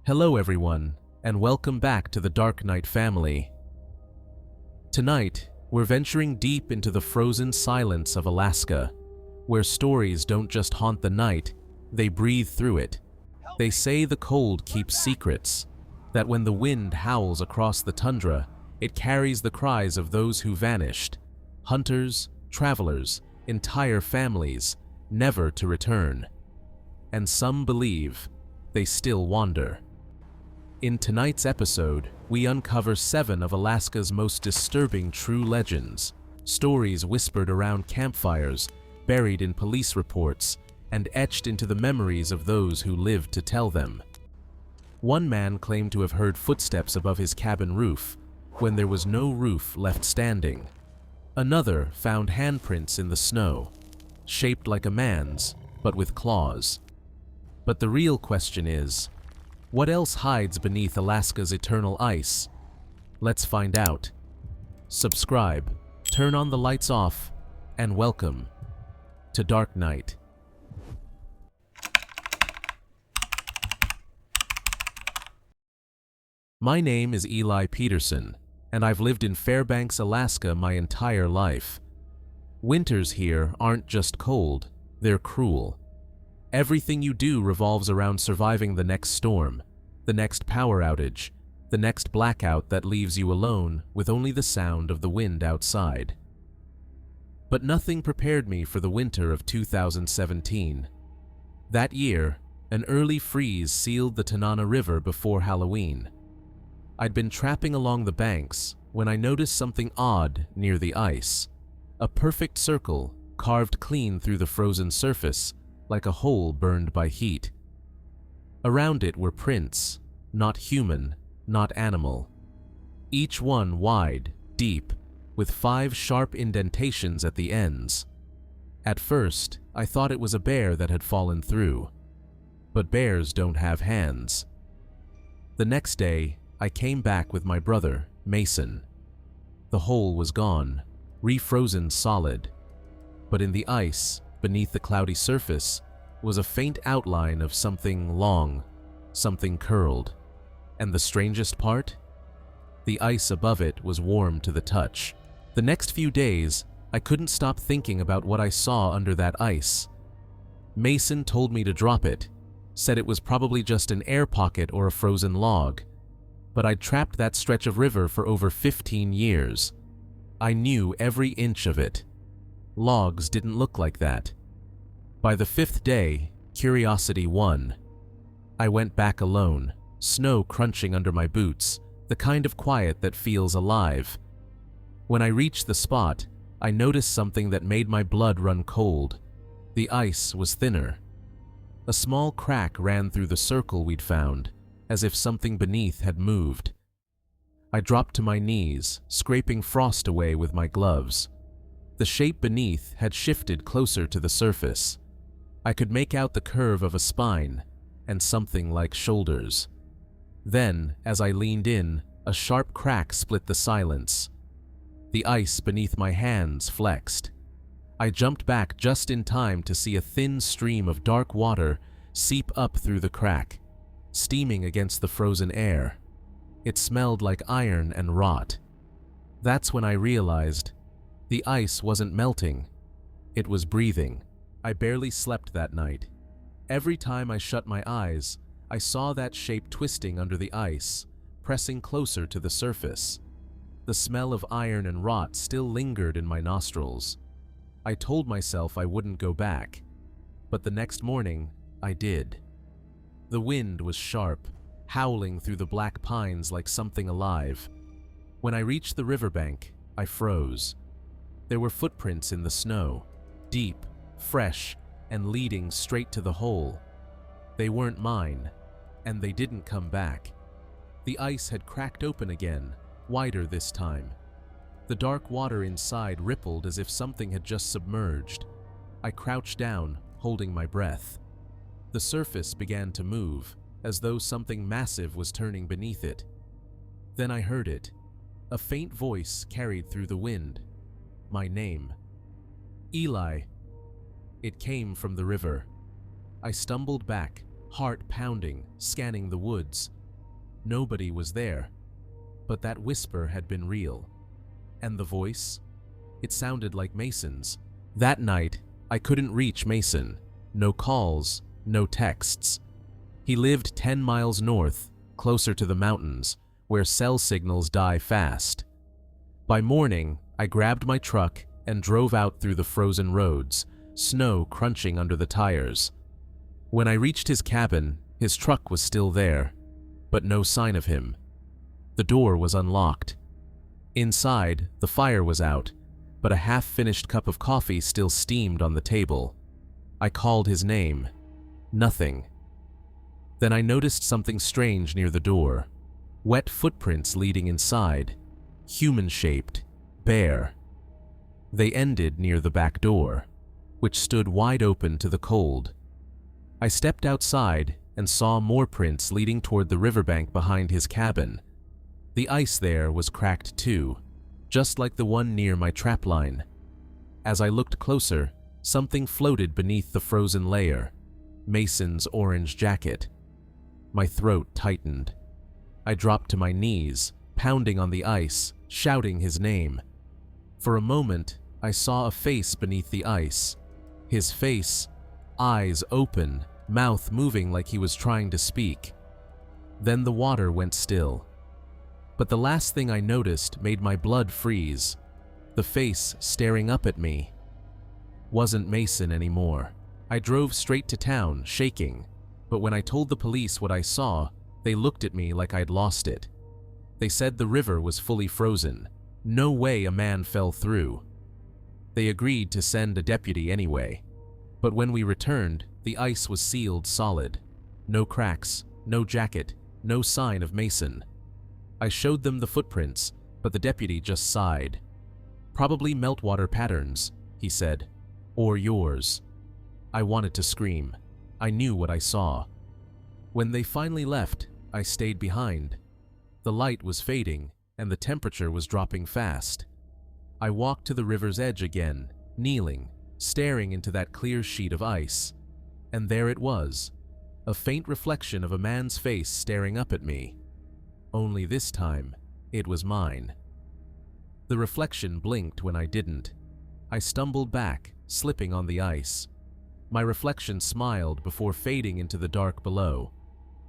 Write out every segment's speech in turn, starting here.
Hello everyone, and welcome back to the Darknight Family. Tonight, we're venturing deep into the frozen silence of Alaska, where stories don't just haunt the night, they breathe through it. They say the cold keeps secrets, that when the wind howls across the tundra, it carries the cries of those who vanished, hunters, travelers, entire families, never to return. And some believe they still wander. In tonight's episode, we uncover 7 of Alaska's most disturbing true legends, stories whispered around campfires, buried in police reports, and etched into the memories of those who lived to tell them. One man claimed to have heard footsteps above his cabin roof, when there was no roof left standing. Another found handprints in the snow, shaped like a man's, but with claws. But the real question is, what else hides beneath Alaska's eternal ice? Let's find out. Subscribe, turn on the lights off, and welcome to Dark Night. My name is Eli Peterson, and I've lived in Fairbanks, Alaska my entire life. Winters here aren't just cold, they're cruel. Everything you do revolves around surviving the next storm, the next power outage, the next blackout that leaves you alone with only the sound of the wind outside. But nothing prepared me for the winter of 2017. That year, an early freeze sealed the Tanana River before Halloween. I'd been trapping along the banks when I noticed something odd near the ice. A perfect circle carved clean through the frozen surface, like a hole burned by heat. Around it were prints, not human, not animal. Each one wide, deep, with 5 sharp indentations at the ends. At first, I thought it was a bear that had fallen through. But bears don't have hands. The next day, I came back with my brother, Mason. The hole was gone, refrozen solid. But in the ice, beneath the cloudy surface, was a faint outline of something long, something curled. And the strangest part? The ice above it was warm to the touch. The next few days, I couldn't stop thinking about what I saw under that ice. Mason told me to drop it, said it was probably just an air pocket or a frozen log. But I'd trapped that stretch of river for over 15 years. I knew every inch of it. Logs didn't look like that. By the 5th day, curiosity won. I went back alone, snow crunching under my boots, the kind of quiet that feels alive. When I reached the spot, I noticed something that made my blood run cold. The ice was thinner. A small crack ran through the circle we'd found, as if something beneath had moved. I dropped to my knees, scraping frost away with my gloves. The shape beneath had shifted closer to the surface. I could make out the curve of a spine and something like shoulders. Then, as I leaned in, a sharp crack split the silence. The ice beneath my hands flexed. I jumped back just in time to see a thin stream of dark water seep up through the crack, steaming against the frozen air. It smelled like iron and rot. That's when I realized the ice wasn't melting. It was breathing. I barely slept that night. Every time I shut my eyes, I saw that shape twisting under the ice, pressing closer to the surface. The smell of iron and rot still lingered in my nostrils. I told myself I wouldn't go back, but the next morning, I did. The wind was sharp, howling through the black pines like something alive. When I reached the riverbank, I froze. There were footprints in the snow, deep, fresh, and leading straight to the hole. They weren't mine, and they didn't come back. The ice had cracked open again, wider this time. The dark water inside rippled as if something had just submerged. I crouched down, holding my breath. The surface began to move, as though something massive was turning beneath it. Then I heard it. A faint voice carried through the wind. My name. Eli. It came from the river. I stumbled back, heart pounding, scanning the woods, Nobody was there. But that whisper had been real. And the voice? It sounded like Mason's. That night, I couldn't reach Mason. No calls, no texts. He lived 10 miles north, closer to the mountains, where cell signals die fast. By morning, I grabbed my truck and drove out through the frozen roads, snow crunching under the tires. When I reached his cabin, his truck was still there, but no sign of him. The door was unlocked. Inside, the fire was out, but a half-finished cup of coffee still steamed on the table. I called his name. Nothing. Then I noticed something strange near the door. Wet footprints leading inside. Human-shaped. Bare. They ended near the back door, which stood wide open to the cold. I stepped outside and saw more prints leading toward the riverbank behind his cabin. The ice there was cracked too, just like the one near my trapline. As I looked closer, something floated beneath the frozen layer. Mason's orange jacket. My throat tightened. I dropped to my knees, pounding on the ice, shouting his name. For a moment, I saw a face beneath the ice. His face, eyes open, mouth moving like he was trying to speak. Then the water went still. But the last thing I noticed made my blood freeze. The face staring up at me wasn't Mason anymore. I drove straight to town, shaking, but when I told the police what I saw, they looked at me like I'd lost it. They said the river was fully frozen. No way a man fell through. They agreed to send a deputy anyway. But when we returned, the ice was sealed solid. No cracks, no jacket, no sign of Mason. I showed them the footprints, but the deputy just sighed. "Probably meltwater patterns," he said. "Or yours." I wanted to scream. I knew what I saw. When they finally left, I stayed behind. The light was fading, and the temperature was dropping fast. I walked to the river's edge again, kneeling, staring into that clear sheet of ice. And there it was, a faint reflection of a man's face staring up at me. Only this time, it was mine. The reflection blinked when I didn't. I stumbled back, slipping on the ice. My reflection smiled before fading into the dark below.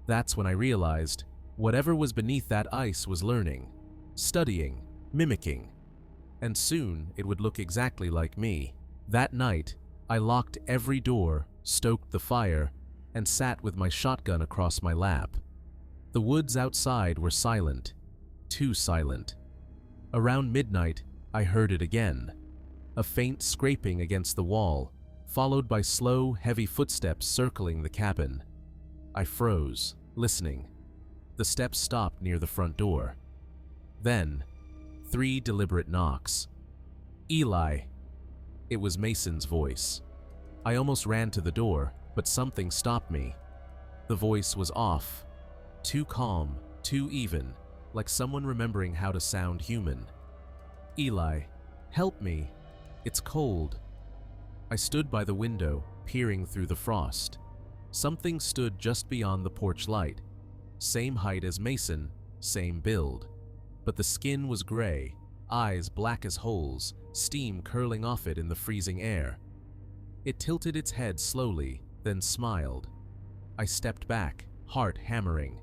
That's when I realized whatever was beneath that ice was learning, studying, mimicking. And soon it would look exactly like me. That night, I locked every door, stoked the fire, and sat with my shotgun across my lap. The woods outside were silent, too silent. Around midnight, I heard it again, a faint scraping against the wall, followed by slow, heavy footsteps circling the cabin. I froze, listening. The steps stopped near the front door. Then, 3 deliberate knocks. "Eli." It was Mason's voice. I almost ran to the door, but something stopped me. The voice was off. Too calm, too even, like someone remembering how to sound human. "Eli, help me. It's cold." I stood by the window, peering through the frost. Something stood just beyond the porch light. Same height as Mason, same build. But the skin was gray, eyes black as holes, steam curling off it in the freezing air. It tilted its head slowly, then smiled. I stepped back, heart hammering.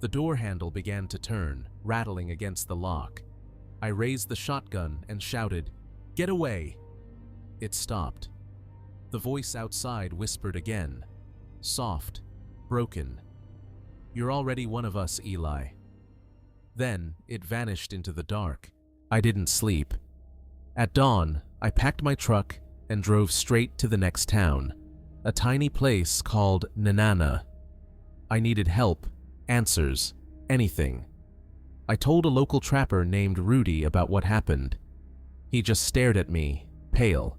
The door handle began to turn, rattling against the lock. I raised the shotgun and shouted, "Get away!" It stopped. The voice outside whispered again, soft, broken. "You're already one of us, Eli." Then it vanished into the dark. I didn't sleep. At dawn, I packed my truck and drove straight to the next town, a tiny place called Nenana. I needed help, answers, anything. I told a local trapper named Rudy about what happened. He just stared at me, pale.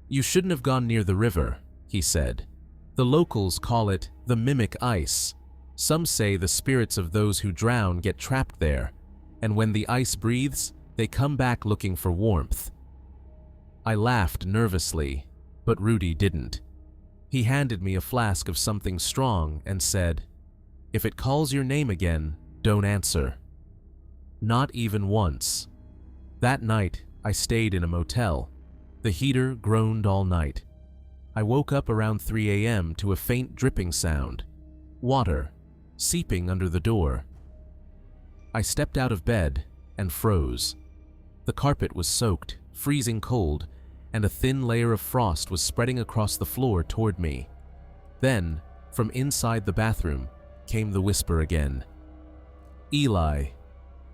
"You shouldn't have gone near the river," he said. "The locals call it the mimic ice. Some say the spirits of those who drown get trapped there, and when the ice breathes, they come back looking for warmth." I laughed nervously, but Rudy didn't. He handed me a flask of something strong and said, If it calls your name again, don't answer. Not even once. That night, I stayed in a motel. The heater groaned all night. I woke up around 3 a.m. to a faint dripping sound. Water, seeping under the door. I stepped out of bed and froze. The carpet was soaked, freezing cold, and a thin layer of frost was spreading across the floor toward me. Then, from inside the bathroom, came the whisper again. Eli.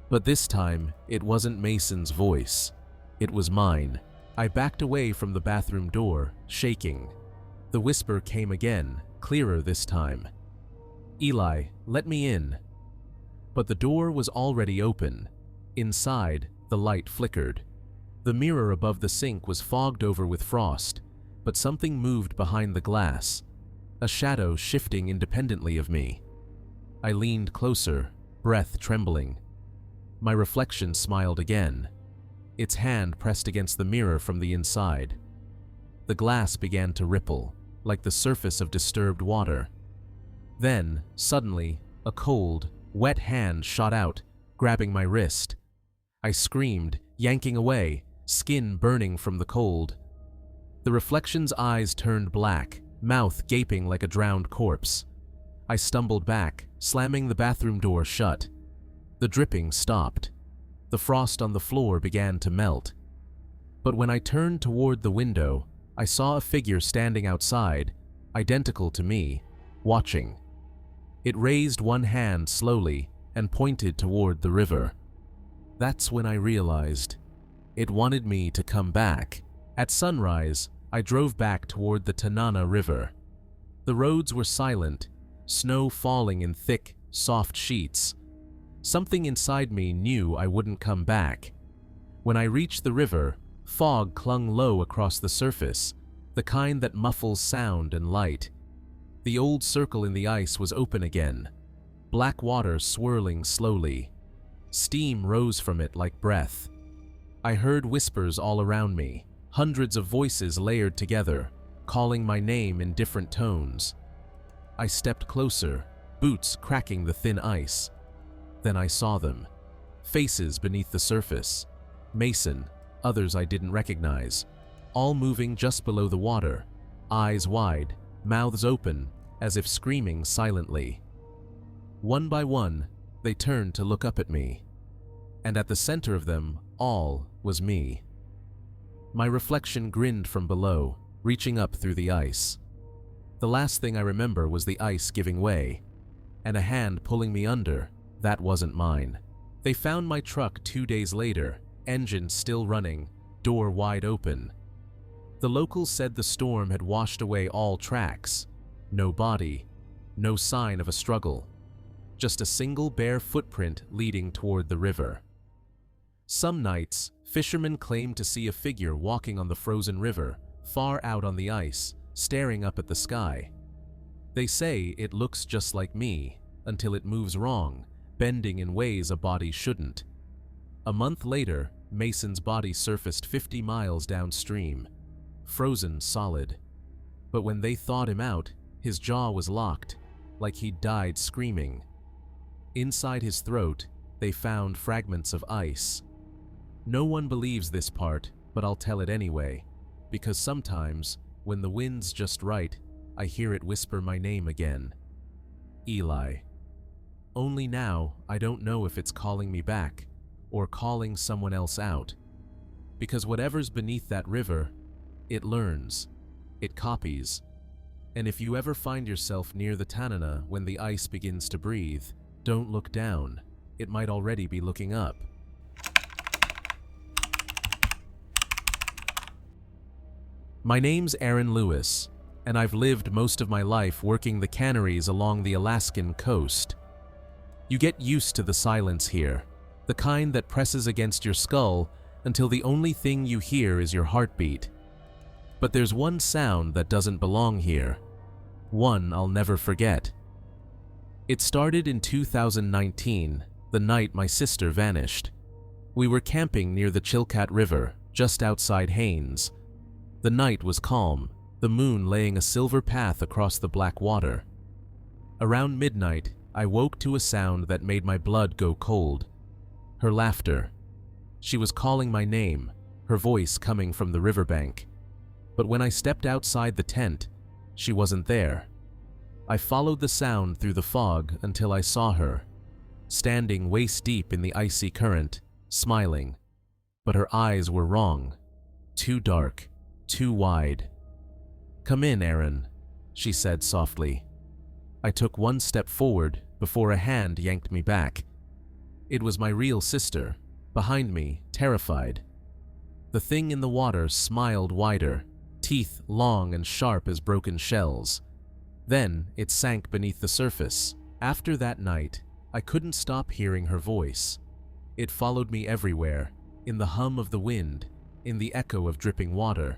But this time, it wasn't Mason's voice. It was mine. I backed away from the bathroom door, shaking. The whisper came again, clearer this time. Eli, let me in. But the door was already open. Inside, the light flickered. The mirror above the sink was fogged over with frost, but something moved behind the glass, a shadow shifting independently of me. I leaned closer, breath trembling. My reflection smiled again. Its hand pressed against the mirror from the inside. The glass began to ripple, like the surface of disturbed water. Then, suddenly, a cold, wet hand shot out, grabbing my wrist. I screamed, yanking away, skin burning from the cold. The reflection's eyes turned black, mouth gaping like a drowned corpse. I stumbled back, slamming the bathroom door shut. The dripping stopped. The frost on the floor began to melt. But when I turned toward the window, I saw a figure standing outside, identical to me, watching. It raised one hand slowly and pointed toward the river. That's when I realized it wanted me to come back. At sunrise, I drove back toward the Tanana River. The roads were silent, snow falling in thick, soft sheets. Something inside me knew I wouldn't come back. When I reached the river, fog clung low across the surface, the kind that muffles sound and light. The old circle in the ice was open again, black water swirling slowly. Steam rose from it like breath. I heard whispers all around me, hundreds of voices layered together, calling my name in different tones. I stepped closer, boots cracking the thin ice. Then I saw them. Faces beneath the surface. Mason, others I didn't recognize, all moving just below the water, eyes wide, mouths open, as if screaming silently. One by one, they turned to look up at me. And at the center of them all was me. My reflection grinned from below, reaching up through the ice. The last thing I remember was the ice giving way, and a hand pulling me under. That wasn't mine. They found my truck 2 days later, engine still running, door wide open. The locals said the storm had washed away all tracks. No body, no sign of a struggle. Just a single bare footprint leading toward the river. Some nights, fishermen claimed to see a figure walking on the frozen river, far out on the ice, staring up at the sky. They say it looks just like me, until it moves wrong, bending in ways a body shouldn't. A month later, Mason's body surfaced 50 miles downstream, frozen solid. But when they thawed him out, his jaw was locked, like he'd died screaming. Inside his throat, they found fragments of ice. No one believes this part, but I'll tell it anyway, because sometimes, when the wind's just right, I hear it whisper my name again. Eli. Only now, I don't know if it's calling me back, or calling someone else out. Because whatever's beneath that river, it learns, it copies. And if you ever find yourself near the Tanana when the ice begins to breathe, don't look down, it might already be looking up. My name's Aaron Lewis, and I've lived most of my life working the canneries along the Alaskan coast. You get used to the silence here, the kind that presses against your skull until the only thing you hear is your heartbeat. But there's one sound that doesn't belong here, one I'll never forget. It started in 2019, the night my sister vanished. We were camping near the Chilkat River, just outside Haines. The night was calm, the moon laying a silver path across the black water. Around midnight, I woke to a sound that made my blood go cold. Her laughter. She was calling my name, her voice coming from the riverbank. But when I stepped outside the tent, she wasn't there. I followed the sound through the fog until I saw her, standing waist-deep in the icy current, smiling. But her eyes were wrong. Too dark, too wide. "Come in, Aaron," she said softly. I took one step forward before a hand yanked me back. It was my real sister, behind me, terrified. The thing in the water smiled wider, teeth long and sharp as broken shells. Then it sank beneath the surface. After that night, I couldn't stop hearing her voice. It followed me everywhere, in the hum of the wind, in the echo of dripping water.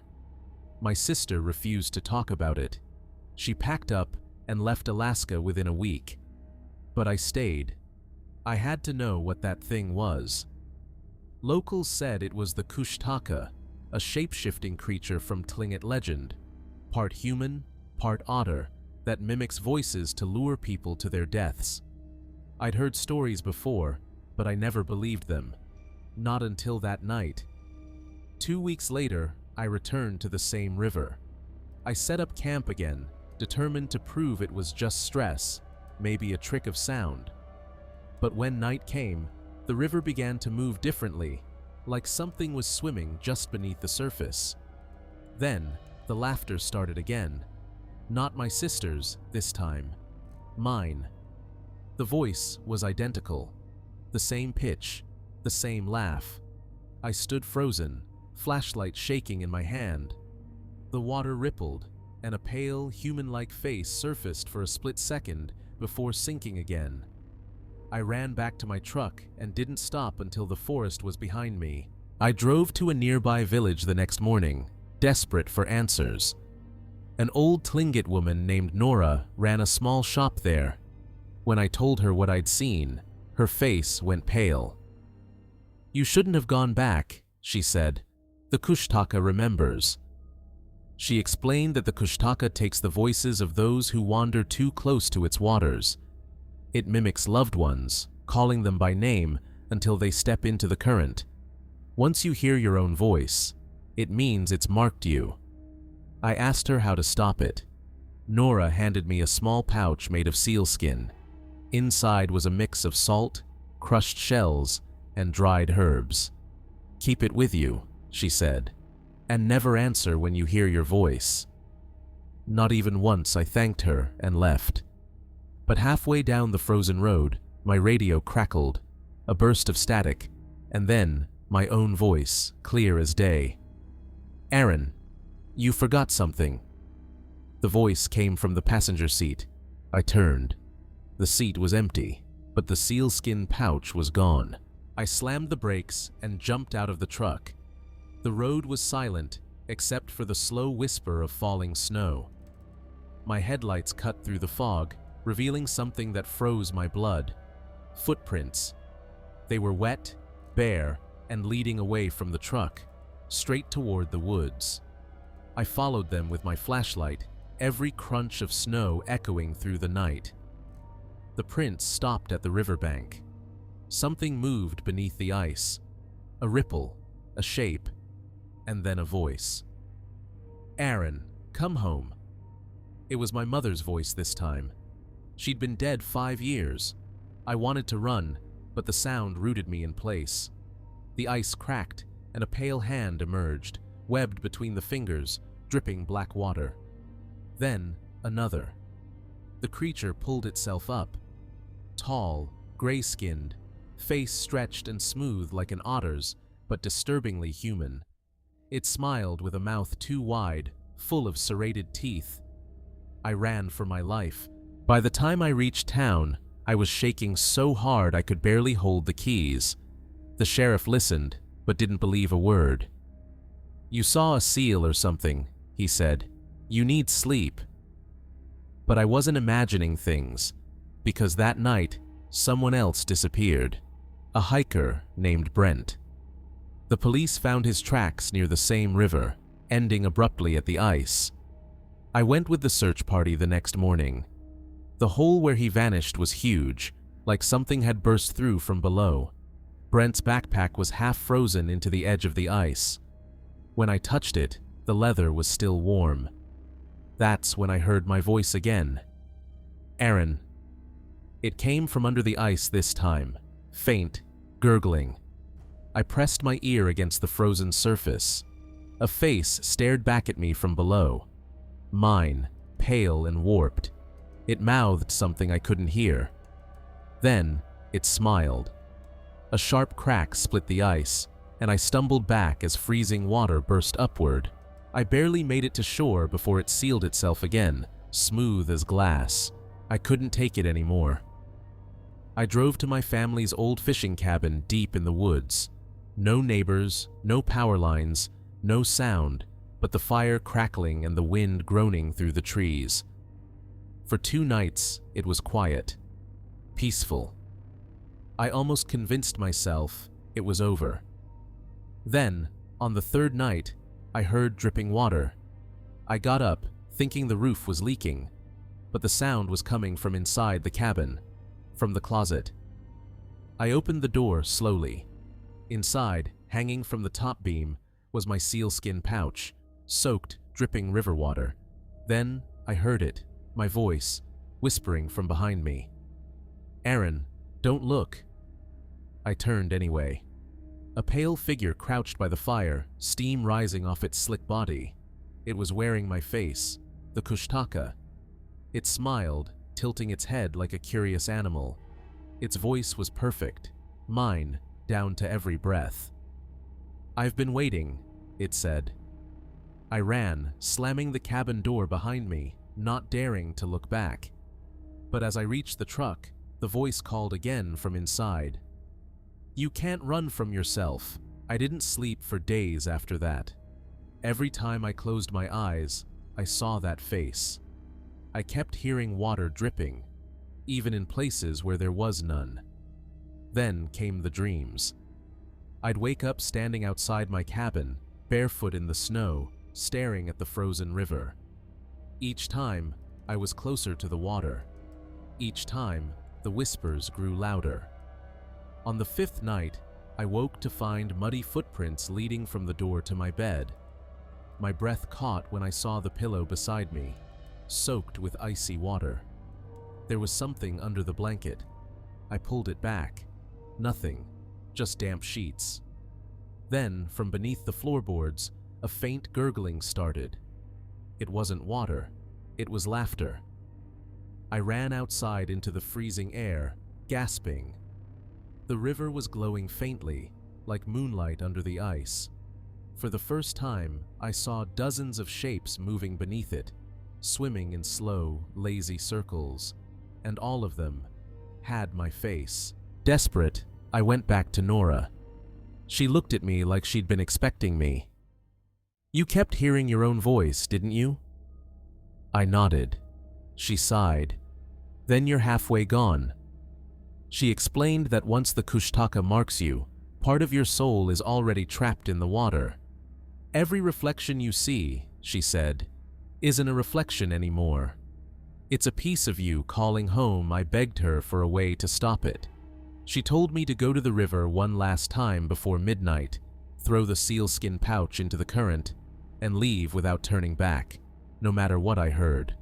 My sister refused to talk about it. She packed up and left Alaska within a week. But I stayed. I had to know what that thing was. Locals said it was the Kushtaka, a shape-shifting creature from Tlingit legend, part human, part otter, that mimics voices to lure people to their deaths. I'd heard stories before, but I never believed them. Not until that night. 2 weeks later, I returned to the same river. I set up camp again, determined to prove it was just stress, maybe a trick of sound. But when night came, the river began to move differently, like something was swimming just beneath the surface. Then, the laughter started again. Not my sister's, this time. Mine. The voice was identical. The same pitch, the same laugh. I stood frozen, flashlight shaking in my hand. The water rippled, and a pale, human-like face surfaced for a split second before sinking again. I ran back to my truck and didn't stop until the forest was behind me. I drove to a nearby village the next morning, desperate for answers. An old Tlingit woman named Nora ran a small shop there. When I told her what I'd seen, her face went pale. "You shouldn't have gone back," she said. "The Kushtaka remembers." She explained that the Kushtaka takes the voices of those who wander too close to its waters. It mimics loved ones, calling them by name until they step into the current. Once you hear your own voice, it means it's marked you. I asked her how to stop it. Nora handed me a small pouch made of sealskin. Inside was a mix of salt, crushed shells, and dried herbs. "Keep it with you," she said, "and never answer when you hear your voice." Not even once I thanked her and left. But halfway down the frozen road, my radio crackled, a burst of static, and then my own voice, clear as day. "Aaron, you forgot something." The voice came from the passenger seat. I turned. The seat was empty, but the sealskin pouch was gone. I slammed the brakes and jumped out of the truck. The road was silent, except for the slow whisper of falling snow. My headlights cut through the fog, revealing something that froze my blood. Footprints. They were wet, bare, and leading away from the truck, straight toward the woods. I followed them with my flashlight, every crunch of snow echoing through the night. The prints stopped at the riverbank. Something moved beneath the ice. A ripple, a shape, and then a voice. "Aaron, come home." It was my mother's voice this time. She'd been dead 5 years. I wanted to run, but the sound rooted me in place. The ice cracked, and a pale hand emerged, webbed between the fingers, dripping black water. Then another. The creature pulled itself up. Tall, gray-skinned, face stretched and smooth like an otter's, but disturbingly human. It smiled with a mouth too wide, full of serrated teeth. I ran for my life. By the time I reached town, I was shaking so hard I could barely hold the keys. The sheriff listened, but didn't believe a word. "You saw a seal or something," he said. "You need sleep." But I wasn't imagining things, because that night, someone else disappeared. A hiker named Brent. The police found his tracks near the same river, ending abruptly at the ice. I went with the search party the next morning. The hole where he vanished was huge, like something had burst through from below. Brent's backpack was half frozen into the edge of the ice. When I touched it, the leather was still warm. That's when I heard my voice again. "Aaron." It came from under the ice this time, faint, gurgling. I pressed my ear against the frozen surface. A face stared back at me from below. Mine, pale and warped. It mouthed something I couldn't hear. Then, it smiled. A sharp crack split the ice, and I stumbled back as freezing water burst upward. I barely made it to shore before it sealed itself again, smooth as glass. I couldn't take it anymore. I drove to my family's old fishing cabin deep in the woods. No neighbors, no power lines, no sound, but the fire crackling and the wind groaning through the trees. For 2 nights, it was quiet, peaceful. I almost convinced myself it was over. Then, on the 3rd night, I heard dripping water. I got up, thinking the roof was leaking, but the sound was coming from inside the cabin, from the closet. I opened the door slowly. Inside, hanging from the top beam, was my sealskin pouch, soaked, dripping river water. Then I heard it, my voice, whispering from behind me. "Aaron, don't look." I turned anyway. A pale figure crouched by the fire, steam rising off its slick body. It was wearing my face, the kushtaka. It smiled, tilting its head like a curious animal. Its voice was perfect, mine, down to every breath. "I've been waiting," it said. I ran, slamming the cabin door behind me, not daring to look back. But as I reached the truck, the voice called again from inside. "You can't run from yourself." I didn't sleep for days after that. Every time I closed my eyes, I saw that face. I kept hearing water dripping, even in places where there was none. Then came the dreams. I'd wake up standing outside my cabin, barefoot in the snow, staring at the frozen river. Each time, I was closer to the water. Each time, the whispers grew louder. On the 5th night, I woke to find muddy footprints leading from the door to my bed. My breath caught when I saw the pillow beside me, soaked with icy water. There was something under the blanket. I pulled it back. Nothing, just damp sheets. Then, from beneath the floorboards, a faint gurgling started. It wasn't water, it was laughter. I ran outside into the freezing air, gasping. The river was glowing faintly, like moonlight under the ice. For the first time, I saw dozens of shapes moving beneath it, swimming in slow, lazy circles, and all of them had my face. Desperate, I went back to Nora. She looked at me like she'd been expecting me. "You kept hearing your own voice, didn't you?" I nodded. She sighed. "Then you're halfway gone." She explained that once the kushtaka marks you, part of your soul is already trapped in the water. Every reflection you see, she said, isn't a reflection anymore. It's a piece of you calling home. I begged her for a way to stop it. She told me to go to the river one last time before midnight, throw the sealskin pouch into the current, and leave without turning back, no matter what I heard.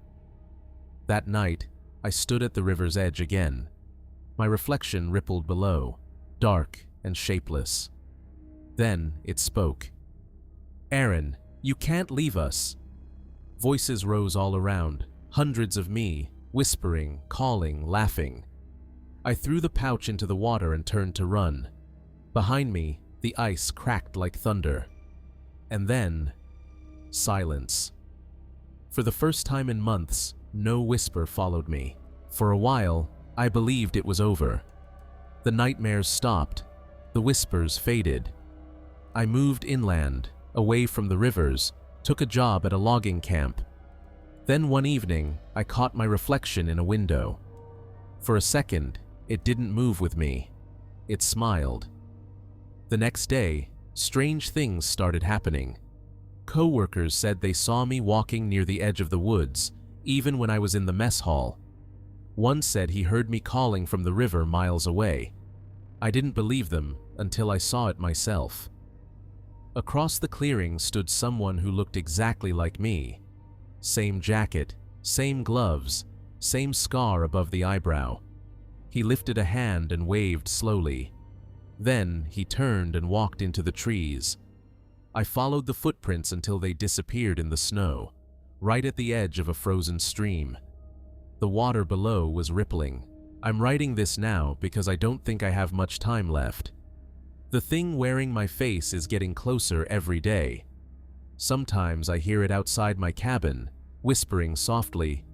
That night, I stood at the river's edge again. My reflection rippled below, dark and shapeless. Then it spoke. "Aaron, you can't leave us." Voices rose all around, hundreds of me, whispering, calling, laughing. I threw the pouch into the water and turned to run. Behind me, the ice cracked like thunder. And then, silence. For the first time in months, no whisper followed me. For a while, I believed it was over. The nightmares stopped. The whispers faded. I moved inland, away from the rivers, took a job at a logging camp. Then one evening, I caught my reflection in a window. For a second, it didn't move with me. It smiled. The next day, strange things started happening. Co-workers said they saw me walking near the edge of the woods, even when I was in the mess hall. One said he heard me calling from the river miles away. I didn't believe them until I saw it myself. Across the clearing stood someone who looked exactly like me. Same jacket, same gloves, same scar above the eyebrow. He lifted a hand and waved slowly. Then he turned and walked into the trees. I followed the footprints until they disappeared in the snow, right at the edge of a frozen stream. The water below was rippling. I'm writing this now because I don't think I have much time left. The thing wearing my face is getting closer every day. Sometimes I hear it outside my cabin, whispering softly,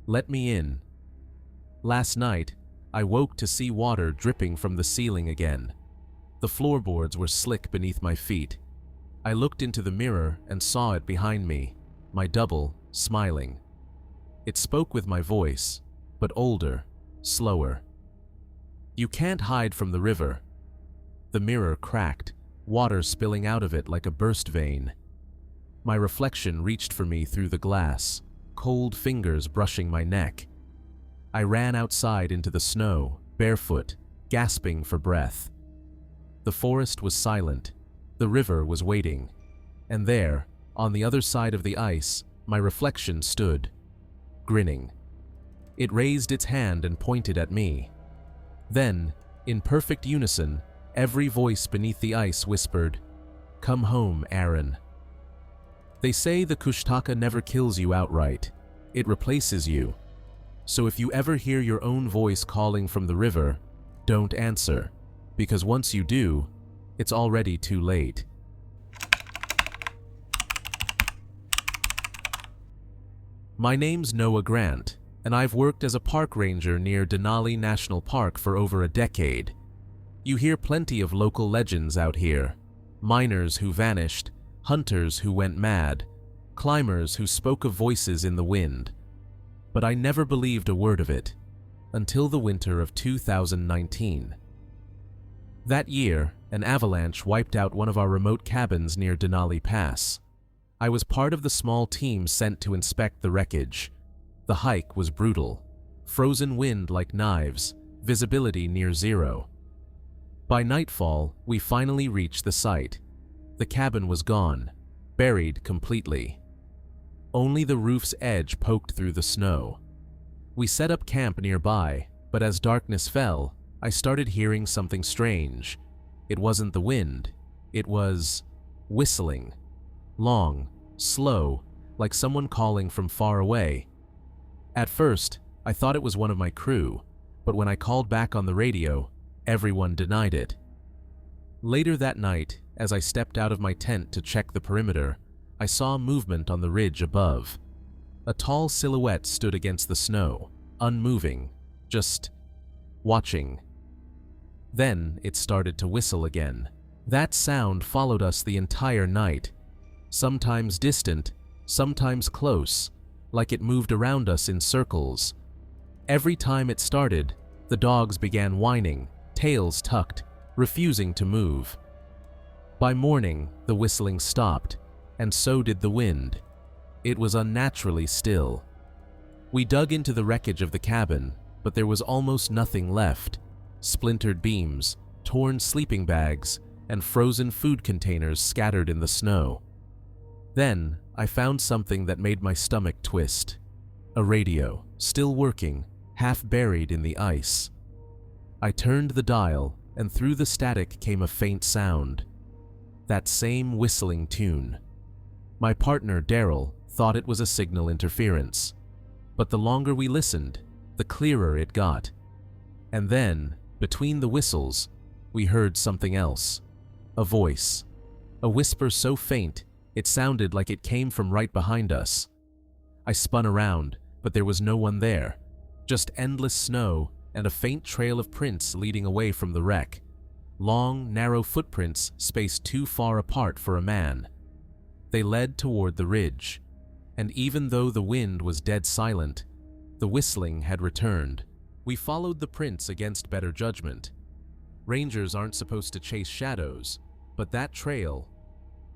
"Let me in." Last night, I woke to see water dripping from the ceiling again. The floorboards were slick beneath my feet. I looked into the mirror and saw it behind me, my double, smiling. It spoke with my voice, but older, slower. "You can't hide from the river." The mirror cracked, water spilling out of it like a burst vein. My reflection reached for me through the glass, cold fingers brushing my neck. I ran outside into the snow, barefoot, gasping for breath. The forest was silent. The river was waiting. And there, on the other side of the ice, my reflection stood, grinning. It raised its hand and pointed at me. Then, in perfect unison, every voice beneath the ice whispered, "Come home, Aaron." They say the Kushtaka never kills you outright. It replaces you. So if you ever hear your own voice calling from the river, don't answer, because once you do, it's already too late. My name's Noah Grant, and I've worked as a park ranger near Denali National Park for over a decade. You hear plenty of local legends out here. Miners who vanished, hunters who went mad, climbers who spoke of voices in the wind. But I never believed a word of it, until the winter of 2019. That year, an avalanche wiped out one of our remote cabins near Denali Pass. I was part of the small team sent to inspect the wreckage. The hike was brutal. Frozen wind like knives, visibility near zero. By nightfall, we finally reached the site. The cabin was gone, buried completely. Only the roof's edge poked through the snow. We set up camp nearby, but as darkness fell, I started hearing something strange. It wasn't the wind. It was whistling. Long, slow, like someone calling from far away. At first, I thought it was one of my crew, but when I called back on the radio, everyone denied it. Later that night, as I stepped out of my tent to check the perimeter, I saw movement on the ridge above. A tall silhouette stood against the snow, unmoving, just watching. Then it started to whistle again. That sound followed us the entire night, sometimes distant, sometimes close, like it moved around us in circles. Every time it started, the dogs began whining, tails tucked, refusing to move. By morning, the whistling stopped, and so did the wind. It was unnaturally still. We dug into the wreckage of the cabin, but there was almost nothing left. Splintered beams, torn sleeping bags, and frozen food containers scattered in the snow. Then, I found something that made my stomach twist. A radio, still working, half buried in the ice. I turned the dial, and through the static came a faint sound. That same whistling tune. My partner, Daryl, thought it was a signal interference. But the longer we listened, the clearer it got. And then, between the whistles, we heard something else. A voice. A whisper so faint, it sounded like it came from right behind us. I spun around, but there was no one there. Just endless snow and a faint trail of prints leading away from the wreck. Long, narrow footprints spaced too far apart for a man. They led toward the ridge, and even though the wind was dead silent, the whistling had returned. We followed the prints against better judgment. Rangers aren't supposed to chase shadows, but that trail,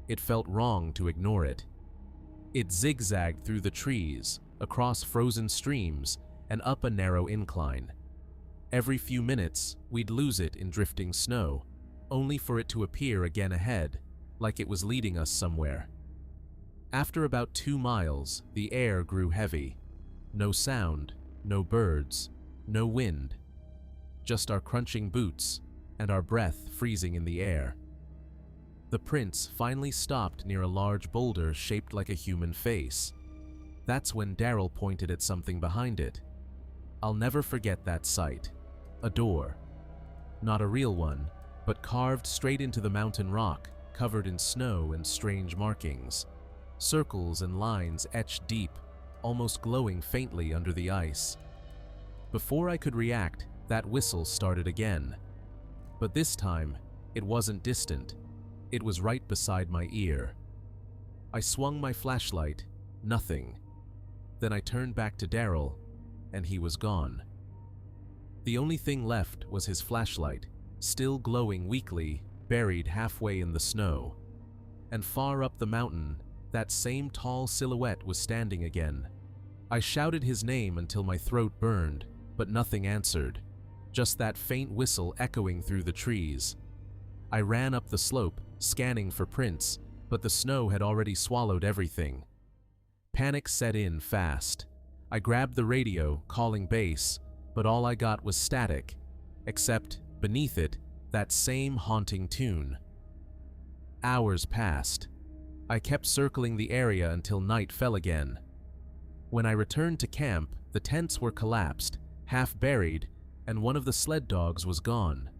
it felt wrong to ignore it. It zigzagged through the trees, across frozen streams, and up a narrow incline. Every few minutes, we'd lose it in drifting snow, only for it to appear again ahead, like it was leading us somewhere. After about 2 miles, the air grew heavy. No sound, no birds, no wind. Just our crunching boots and our breath freezing in the air. The prince finally stopped near a large boulder shaped like a human face. That's when Daryl pointed at something behind it. I'll never forget that sight. A door. Not a real one, but carved straight into the mountain rock, covered in snow and strange markings. Circles and lines etched deep, almost glowing faintly under the ice. Before I could react, that whistle started again. But this time, it wasn't distant. It was right beside my ear. I swung my flashlight. Nothing. Then I turned back to Daryl, and he was gone. The only thing left was his flashlight, still glowing weakly, buried halfway in the snow. And far up the mountain, that same tall silhouette was standing again. I shouted his name until my throat burned, but nothing answered. Just that faint whistle echoing through the trees. I ran up the slope, scanning for prints, but the snow had already swallowed everything. Panic set in fast. I grabbed the radio, calling base, but all I got was static, except, beneath it, that same haunting tune. Hours passed. I kept circling the area until night fell again. When I returned to camp, the tents were collapsed, half buried, and one of the sled dogs was gone.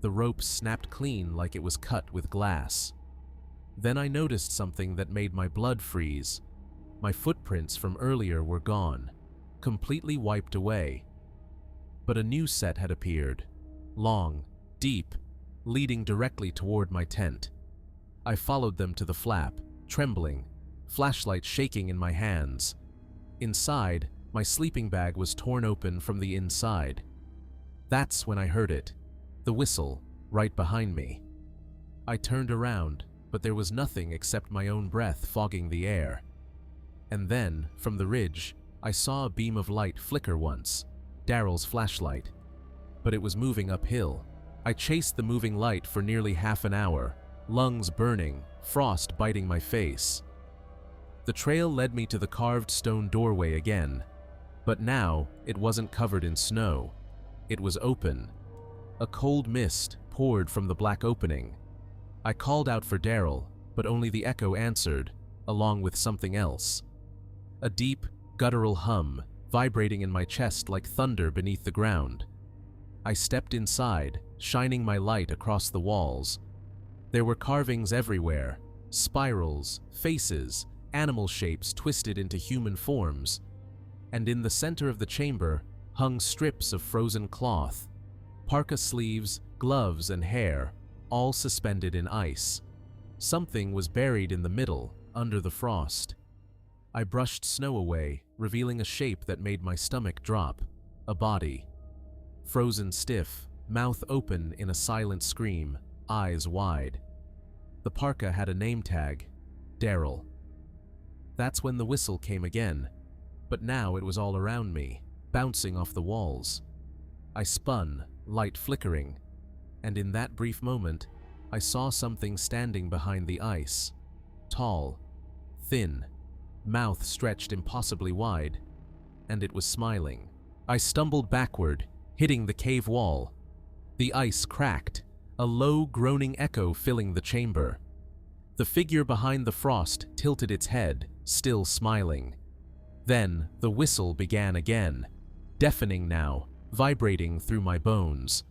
The rope snapped clean like it was cut with glass. Then I noticed something that made my blood freeze. My footprints from earlier were gone, completely wiped away. But a new set had appeared, long, deep, leading directly toward my tent. I followed them to the flap, trembling, flashlight shaking in my hands. Inside, my sleeping bag was torn open from the inside. That's when I heard it, the whistle, right behind me. I turned around, but there was nothing except my own breath fogging the air. And then, from the ridge, I saw a beam of light flicker once, Daryl's flashlight. But it was moving uphill. I chased the moving light for nearly half an hour, lungs burning, frost biting my face. The trail led me to the carved stone doorway again, but now it wasn't covered in snow. It was open. A cold mist poured from the black opening. I called out for Daryl, but only the echo answered, along with something else. A deep, guttural hum, vibrating in my chest like thunder beneath the ground. I stepped inside, shining my light across the walls. There were carvings everywhere, spirals, faces, animal shapes twisted into human forms. And in the center of the chamber hung strips of frozen cloth, parka sleeves, gloves, and hair, all suspended in ice. Something was buried in the middle, under the frost. I brushed snow away, revealing a shape that made my stomach drop, a body. Frozen stiff, mouth open in a silent scream, eyes wide. The parka had a name tag, Daryl. That's when the whistle came again, but now it was all around me, bouncing off the walls. I spun, light flickering, and in that brief moment, I saw something standing behind the ice. Tall, thin, mouth stretched impossibly wide, and it was smiling. I stumbled backward, hitting the cave wall. The ice cracked, a low groaning echo filling the chamber. The figure behind the frost tilted its head, still smiling. Then the whistle began again, deafening now, vibrating through my bones.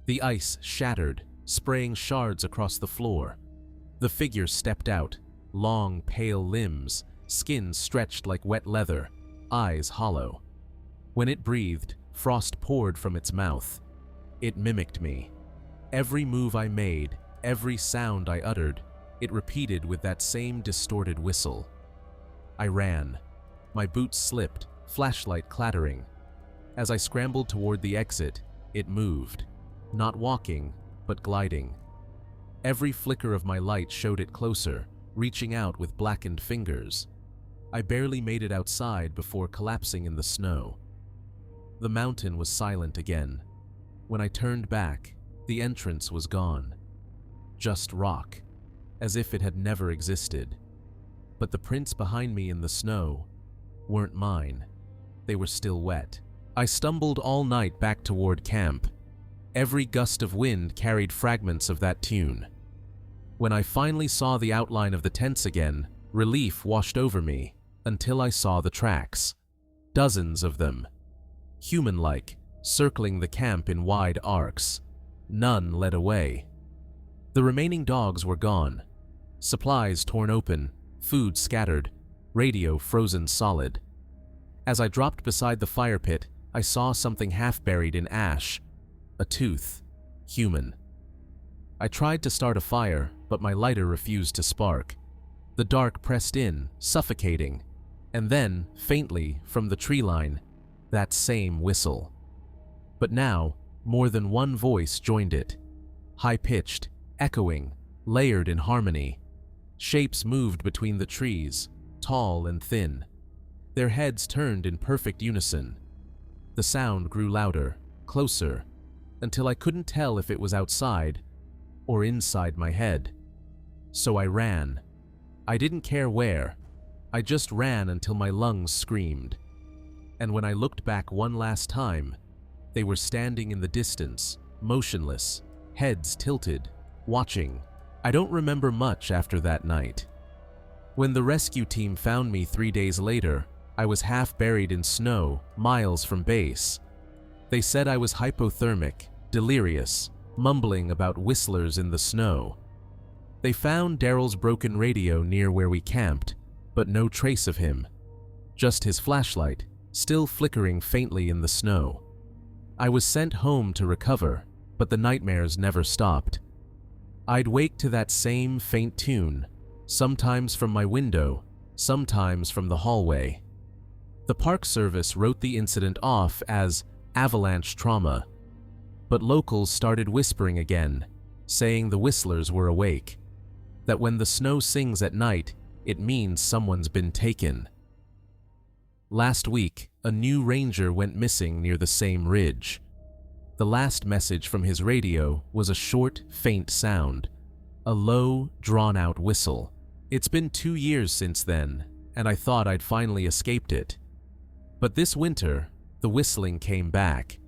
The ice shattered, spraying shards across the floor. The figure stepped out, long, pale limbs, skin stretched like wet leather, eyes hollow. When it breathed, frost poured from its mouth. It mimicked me. Every move I made, every sound I uttered, it repeated with that same distorted whistle. I ran. My boots slipped, flashlight clattering. As I scrambled toward the exit, it moved. Not walking, but gliding. Every flicker of my light showed it closer, reaching out with blackened fingers. I barely made it outside before collapsing in the snow. The mountain was silent again. When I turned back, the entrance was gone. Just rock, as if it had never existed. But the prints behind me in the snow weren't mine. They were still wet. I stumbled all night back toward camp. Every gust of wind carried fragments of that tune. When I finally saw the outline of the tents again, relief washed over me until I saw the tracks. Dozens of them. Human-like, circling the camp in wide arcs. None led away. The remaining dogs were gone. Supplies torn open, food scattered, radio frozen solid. As I dropped beside the fire pit, I saw something half buried in ash. A tooth. Human. I tried to start a fire, but my lighter refused to spark. The dark pressed in, suffocating, and then, faintly, from the tree line, that same whistle. But now, more than one voice joined it. High-pitched, echoing, layered in harmony. Shapes moved between the trees, tall and thin. Their heads turned in perfect unison. The sound grew louder, closer, until I couldn't tell if it was outside or inside my head. So I ran. I didn't care where. I just ran until my lungs screamed. And when I looked back one last time, they were standing in the distance, motionless, heads tilted, watching. I don't remember much after that night. When the rescue team found me 3 days later, I was half buried in snow, miles from base. They said I was hypothermic, delirious, mumbling about whistlers in the snow. They found Daryl's broken radio near where we camped, but no trace of him. Just his flashlight, still flickering faintly in the snow. I was sent home to recover, but the nightmares never stopped. I'd wake to that same faint tune, sometimes from my window, sometimes from the hallway. The Park Service wrote the incident off as avalanche trauma, but locals started whispering again, saying the whistlers were awake, that when the snow sings at night, it means someone's been taken. Last week, a new ranger went missing near the same ridge. The last message from his radio was a short, faint sound, a low, drawn-out whistle. It's been 2 years since then, and I thought I'd finally escaped it. But this winter, the whistling came back.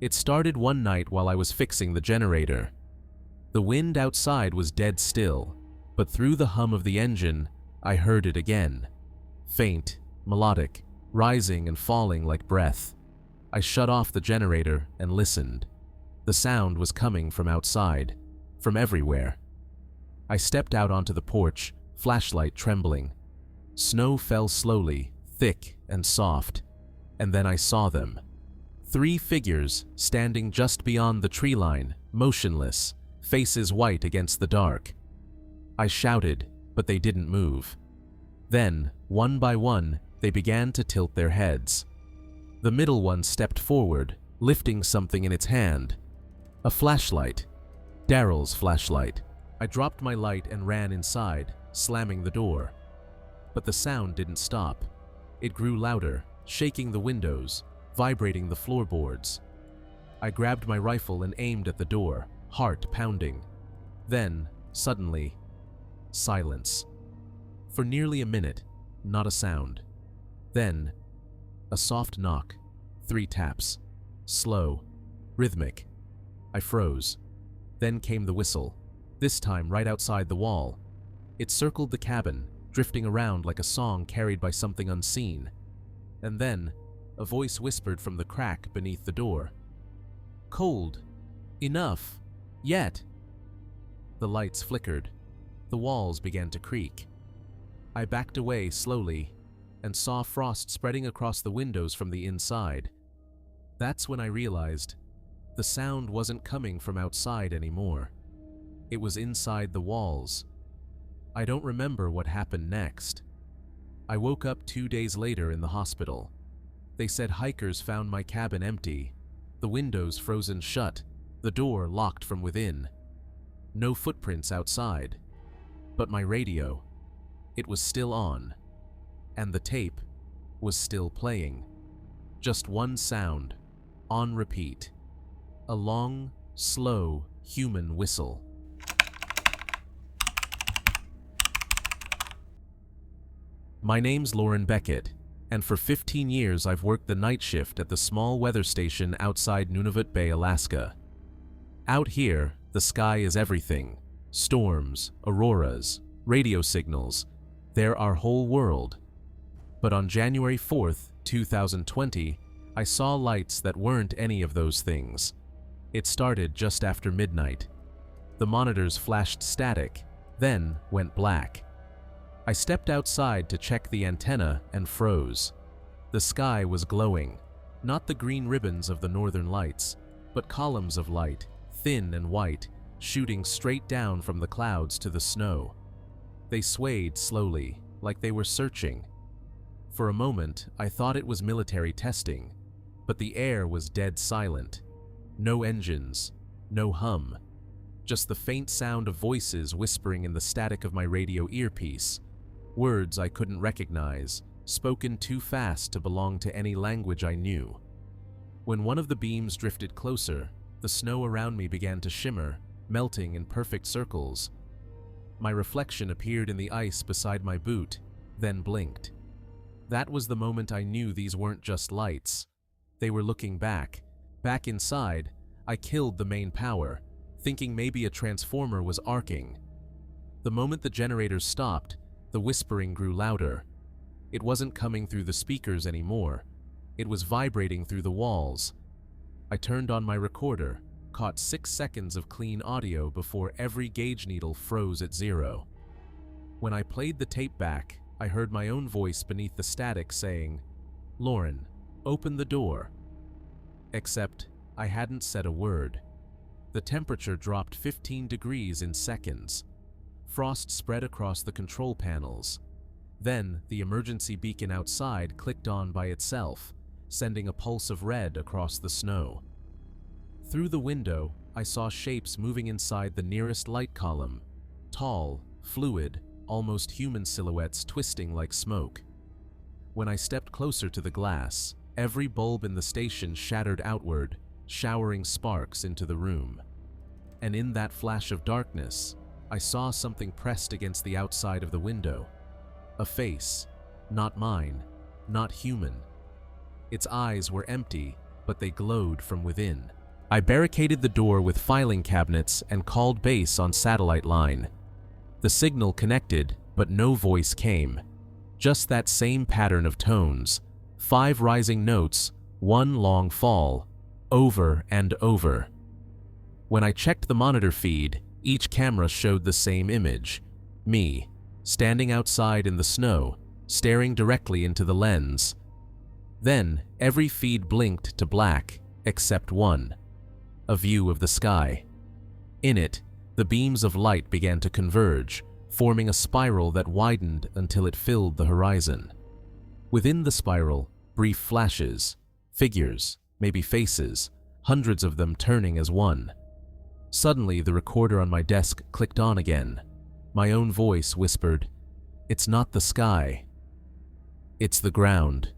It started one night while I was fixing the generator. The wind outside was dead still, but through the hum of the engine, I heard it again. Faint, melodic, rising and falling like breath. I shut off the generator and listened. The sound was coming from outside, from everywhere. I stepped out onto the porch, flashlight trembling. Snow fell slowly, thick and soft, and then I saw them. 3 figures standing just beyond the tree line, motionless, faces white against the dark. I shouted, but they didn't move. Then, one by one, they began to tilt their heads. The middle one stepped forward, lifting something in its hand. A flashlight. Daryl's flashlight. I dropped my light and ran inside, slamming the door. But the sound didn't stop. It grew louder, shaking the windows, vibrating the floorboards. I grabbed my rifle and aimed at the door, heart pounding. Then, suddenly, silence. For nearly a minute, not a sound. Then, a soft knock, 3 taps, slow, rhythmic. I froze. Then came the whistle, this time right outside the wall. It circled the cabin, drifting around like a song carried by something unseen. And then, a voice whispered from the crack beneath the door. "Cold. Enough. Yet." The lights flickered. The walls began to creak. I backed away slowly and saw frost spreading across the windows from the inside. That's when I realized the sound wasn't coming from outside anymore. It was inside the walls. I don't remember what happened next. I woke up 2 days later in the hospital. They said hikers found my cabin empty, the windows frozen shut, the door locked from within. No footprints outside. But my radio, it was still on, and the tape was still playing. Just one sound, on repeat. A long, slow, human whistle. My name's Lauren Beckett, and for 15 years I've worked the night shift at the small weather station outside Nunavut Bay, Alaska. Out here, the sky is everything. Storms, auroras, radio signals. They're our whole world. But on January 4th, 2020, I saw lights that weren't any of those things. It started just after midnight. The monitors flashed static, then went black. I stepped outside to check the antenna and froze. The sky was glowing, not the green ribbons of the northern lights, but columns of light, thin and white, shooting straight down from the clouds to the snow. They swayed slowly, like they were searching. For a moment, I thought it was military testing, but the air was dead silent. No engines, no hum, just the faint sound of voices whispering in the static of my radio earpiece, words I couldn't recognize, spoken too fast to belong to any language I knew. When one of the beams drifted closer, the snow around me began to shimmer, melting in perfect circles. My reflection appeared in the ice beside my boot, then blinked. That was the moment I knew these weren't just lights. They were looking back. Back inside, I killed the main power, thinking maybe a transformer was arcing. The moment the generators stopped, the whispering grew louder. It wasn't coming through the speakers anymore. It was vibrating through the walls. I turned on my recorder, caught 6 seconds of clean audio before every gauge needle froze at 0. When I played the tape back, I heard my own voice beneath the static saying, "Lauren, open the door." Except I hadn't said a word. The temperature dropped 15 degrees in seconds. Frost spread across the control panels. Then the emergency beacon outside clicked on by itself, sending a pulse of red across the snow. Through the window, I saw shapes moving inside the nearest light column, tall, fluid, almost human silhouettes twisting like smoke. When I stepped closer to the glass, every bulb in the station shattered outward, showering sparks into the room. And in that flash of darkness, I saw something pressed against the outside of the window. A face, not mine, not human. Its eyes were empty, but they glowed from within. I barricaded the door with filing cabinets and called base on satellite line. The signal connected, but no voice came. Just that same pattern of tones, 5 rising notes, 1 long fall, over and over. When I checked the monitor feed, each camera showed the same image. Me, standing outside in the snow, staring directly into the lens. Then, every feed blinked to black, except one. A view of the sky. In it, the beams of light began to converge, forming a spiral that widened until it filled the horizon. Within the spiral, brief flashes, figures, maybe faces, hundreds of them turning as one. Suddenly, the recorder on my desk clicked on again. My own voice whispered, "It's not the sky. It's the ground."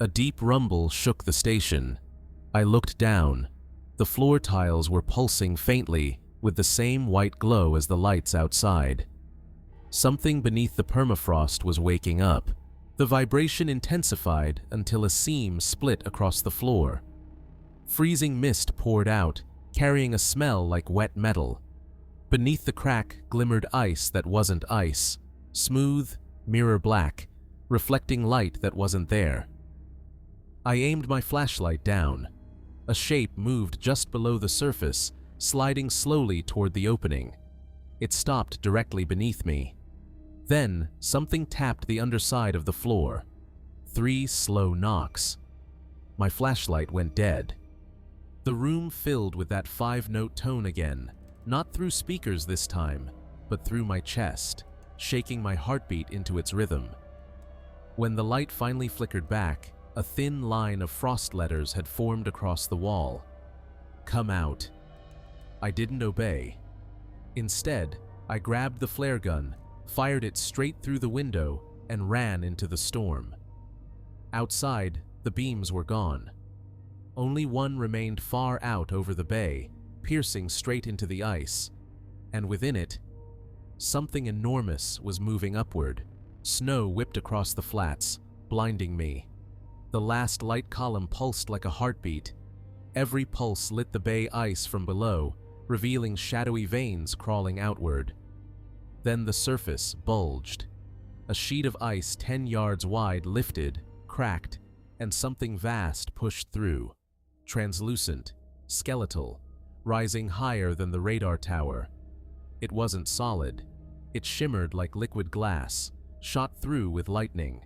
A deep rumble shook the station. I looked down. The floor tiles were pulsing faintly, with the same white glow as the lights outside. Something beneath the permafrost was waking up. The vibration intensified until a seam split across the floor. Freezing mist poured out, carrying a smell like wet metal. Beneath the crack glimmered ice that wasn't ice, smooth, mirror black, reflecting light that wasn't there. I aimed my flashlight down. A shape moved just below the surface, sliding slowly toward the opening. It stopped directly beneath me. Then, something tapped the underside of the floor. 3 slow knocks. My flashlight went dead. The room filled with that 5-note tone again, not through speakers this time, but through my chest, shaking my heartbeat into its rhythm. When the light finally flickered back, a thin line of frost letters had formed across the wall. "Come out." I didn't obey. Instead, I grabbed the flare gun, fired it straight through the window, and ran into the storm. Outside, the beams were gone. Only one remained far out over the bay, piercing straight into the ice, and within it, something enormous was moving upward. Snow whipped across the flats, blinding me. The last light column pulsed like a heartbeat. Every pulse lit the bay ice from below, revealing shadowy veins crawling outward. Then the surface bulged. A sheet of ice 10 yards wide lifted, cracked, and something vast pushed through. Translucent, skeletal, rising higher than the radar tower. It wasn't solid. It shimmered like liquid glass, shot through with lightning.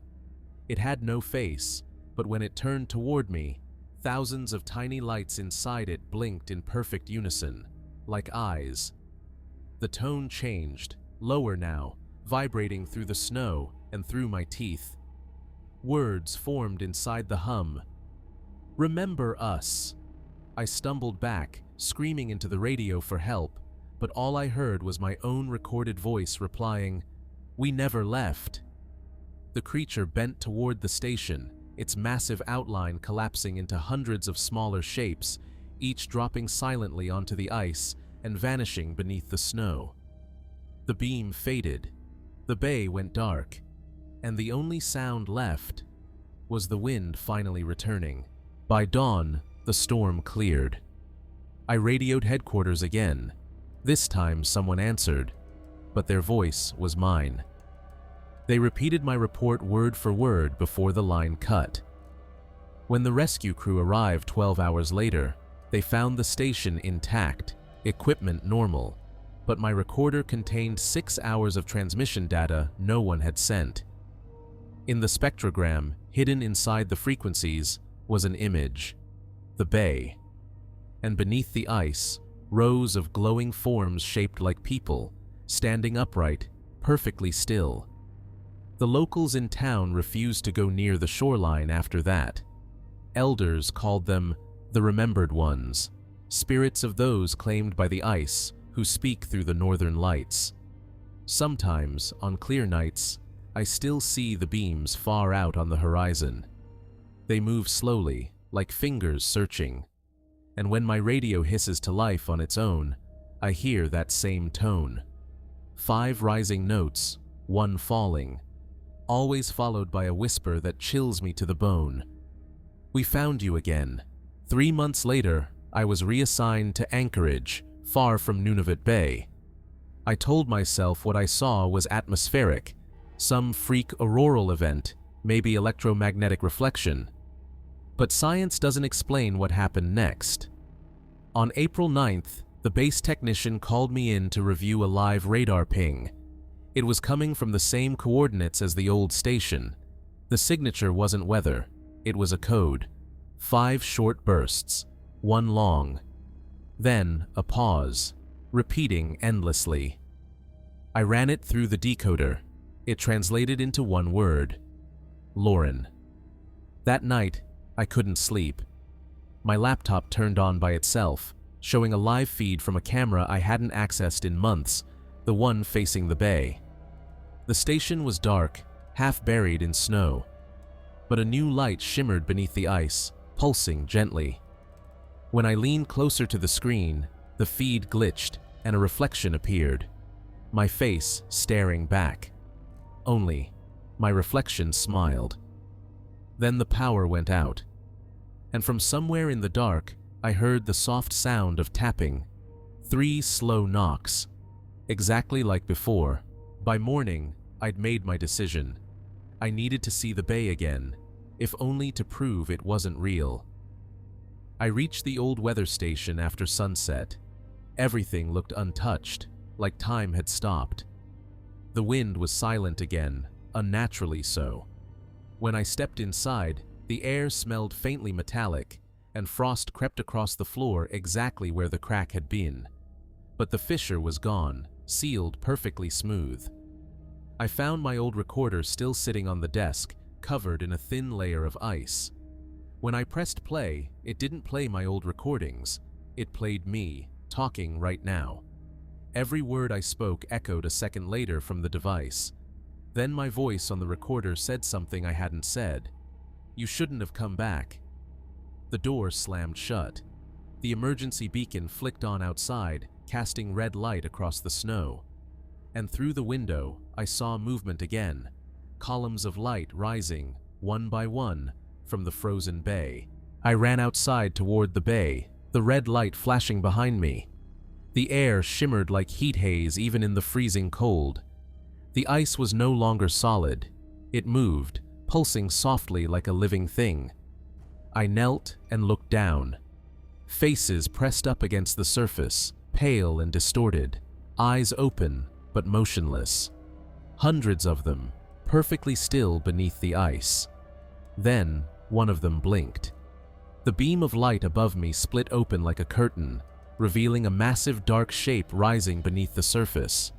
It had no face, but when it turned toward me, thousands of tiny lights inside it blinked in perfect unison, like eyes. The tone changed, lower now, vibrating through the snow and through my teeth. Words formed inside the hum. "Remember us." I stumbled back, screaming into the radio for help, but all I heard was my own recorded voice replying, "We never left." The creature bent toward the station, its massive outline collapsing into hundreds of smaller shapes, each dropping silently onto the ice and vanishing beneath the snow. The beam faded, the bay went dark, and the only sound left was the wind finally returning. By dawn, the storm cleared. I radioed headquarters again. This time someone answered, but their voice was mine. They repeated my report word for word before the line cut. When the rescue crew arrived 12 hours later, they found the station intact, equipment normal, but my recorder contained 6 hours of transmission data no one had sent. In the spectrogram, hidden inside the frequencies, was an image, the bay, and beneath the ice, rows of glowing forms shaped like people, standing upright, perfectly still. The locals in town refused to go near the shoreline after that. Elders called them the Remembered Ones, spirits of those claimed by the ice who speak through the northern lights. Sometimes, on clear nights, I still see the beams far out on the horizon. They move slowly, like fingers searching, and when my radio hisses to life on its own, I hear that same tone. 5 rising notes, 1 falling, always followed by a whisper that chills me to the bone. "We found you again." 3 months later, I was reassigned to Anchorage, far from Nunavut Bay. I told myself what I saw was atmospheric, some freak auroral event, maybe electromagnetic reflection. But science doesn't explain what happened next. On April 9th, the base technician called me in to review a live radar ping. It was coming from the same coordinates as the old station. The signature wasn't weather, it was a code. 5 short bursts, 1 long. Then a pause, repeating endlessly. I ran it through the decoder. It translated into 1 word: Lauren. That night, I couldn't sleep. My laptop turned on by itself, showing a live feed from a camera I hadn't accessed in months, the one facing the bay. The station was dark, half buried in snow, but a new light shimmered beneath the ice, pulsing gently. When I leaned closer to the screen, the feed glitched and a reflection appeared, my face staring back. Only, my reflection smiled. Then the power went out, and from somewhere in the dark, I heard the soft sound of tapping. 3 slow knocks, exactly like before. By morning, I'd made my decision. I needed to see the bay again, if only to prove it wasn't real. I reached the old weather station after sunset. Everything looked untouched, like time had stopped. The wind was silent again, unnaturally so. When I stepped inside, the air smelled faintly metallic, and frost crept across the floor exactly where the crack had been. But the fissure was gone, sealed perfectly smooth. I found my old recorder still sitting on the desk, covered in a thin layer of ice. When I pressed play, it didn't play my old recordings. It played me, talking right now. Every word I spoke echoed a second later from the device. Then my voice on the recorder said something I hadn't said. "You shouldn't have come back." The door slammed shut. The emergency beacon flicked on outside, casting red light across the snow. And through the window, I saw movement again, columns of light rising, one by one, from the frozen bay. I ran outside toward the bay, the red light flashing behind me. The air shimmered like heat haze even in the freezing cold. The ice was no longer solid. It moved, pulsing softly like a living thing. I knelt and looked down. Faces pressed up against the surface, pale and distorted, eyes open but motionless. Hundreds of them, perfectly still beneath the ice. Then, one of them blinked. The beam of light above me split open like a curtain, revealing a massive dark shape rising beneath the surface.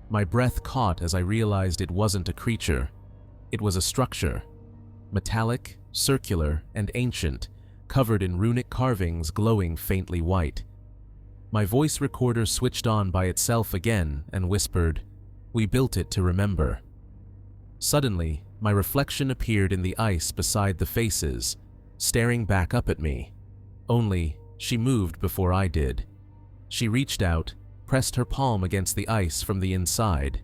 My breath caught as I realized it wasn't a creature. It was a structure. Metallic, circular, and ancient, covered in runic carvings glowing faintly white. My voice recorder switched on by itself again and whispered, "We built it to remember." Suddenly, my reflection appeared in the ice beside the faces, staring back up at me. Only, she moved before I did. She reached out, pressed her palm against the ice from the inside,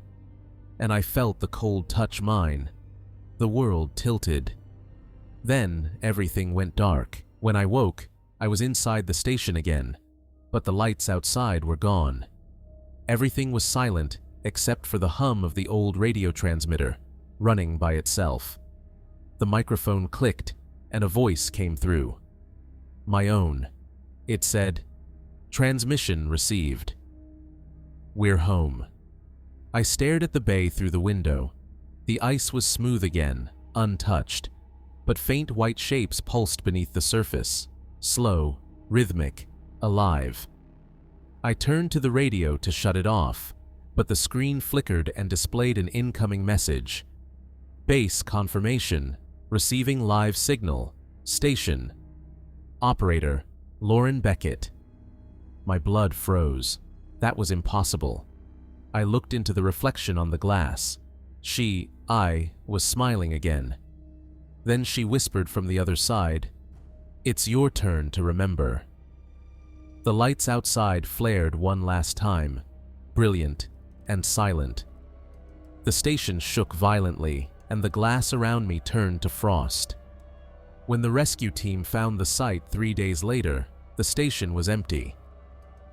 and I felt the cold touch mine. The world tilted. Then, everything went dark. When I woke, I was inside the station again, but the lights outside were gone. Everything was silent except for the hum of the old radio transmitter, running by itself. The microphone clicked, and a voice came through. My own. It said, "Transmission received. We're home." I stared at the bay through the window. The ice was smooth again, untouched, but faint white shapes pulsed beneath the surface, slow, rhythmic, alive. I turned to the radio to shut it off, but the screen flickered and displayed an incoming message. Base confirmation, receiving live signal, station. Operator, Lauren Beckett. My blood froze. That was impossible. I looked into the reflection on the glass. I was smiling again. Then she whispered from the other side, "It's your turn to remember." The lights outside flared one last time, brilliant and silent. The station shook violently, and the glass around me turned to frost. When the rescue team found the site 3 days later, the station was empty.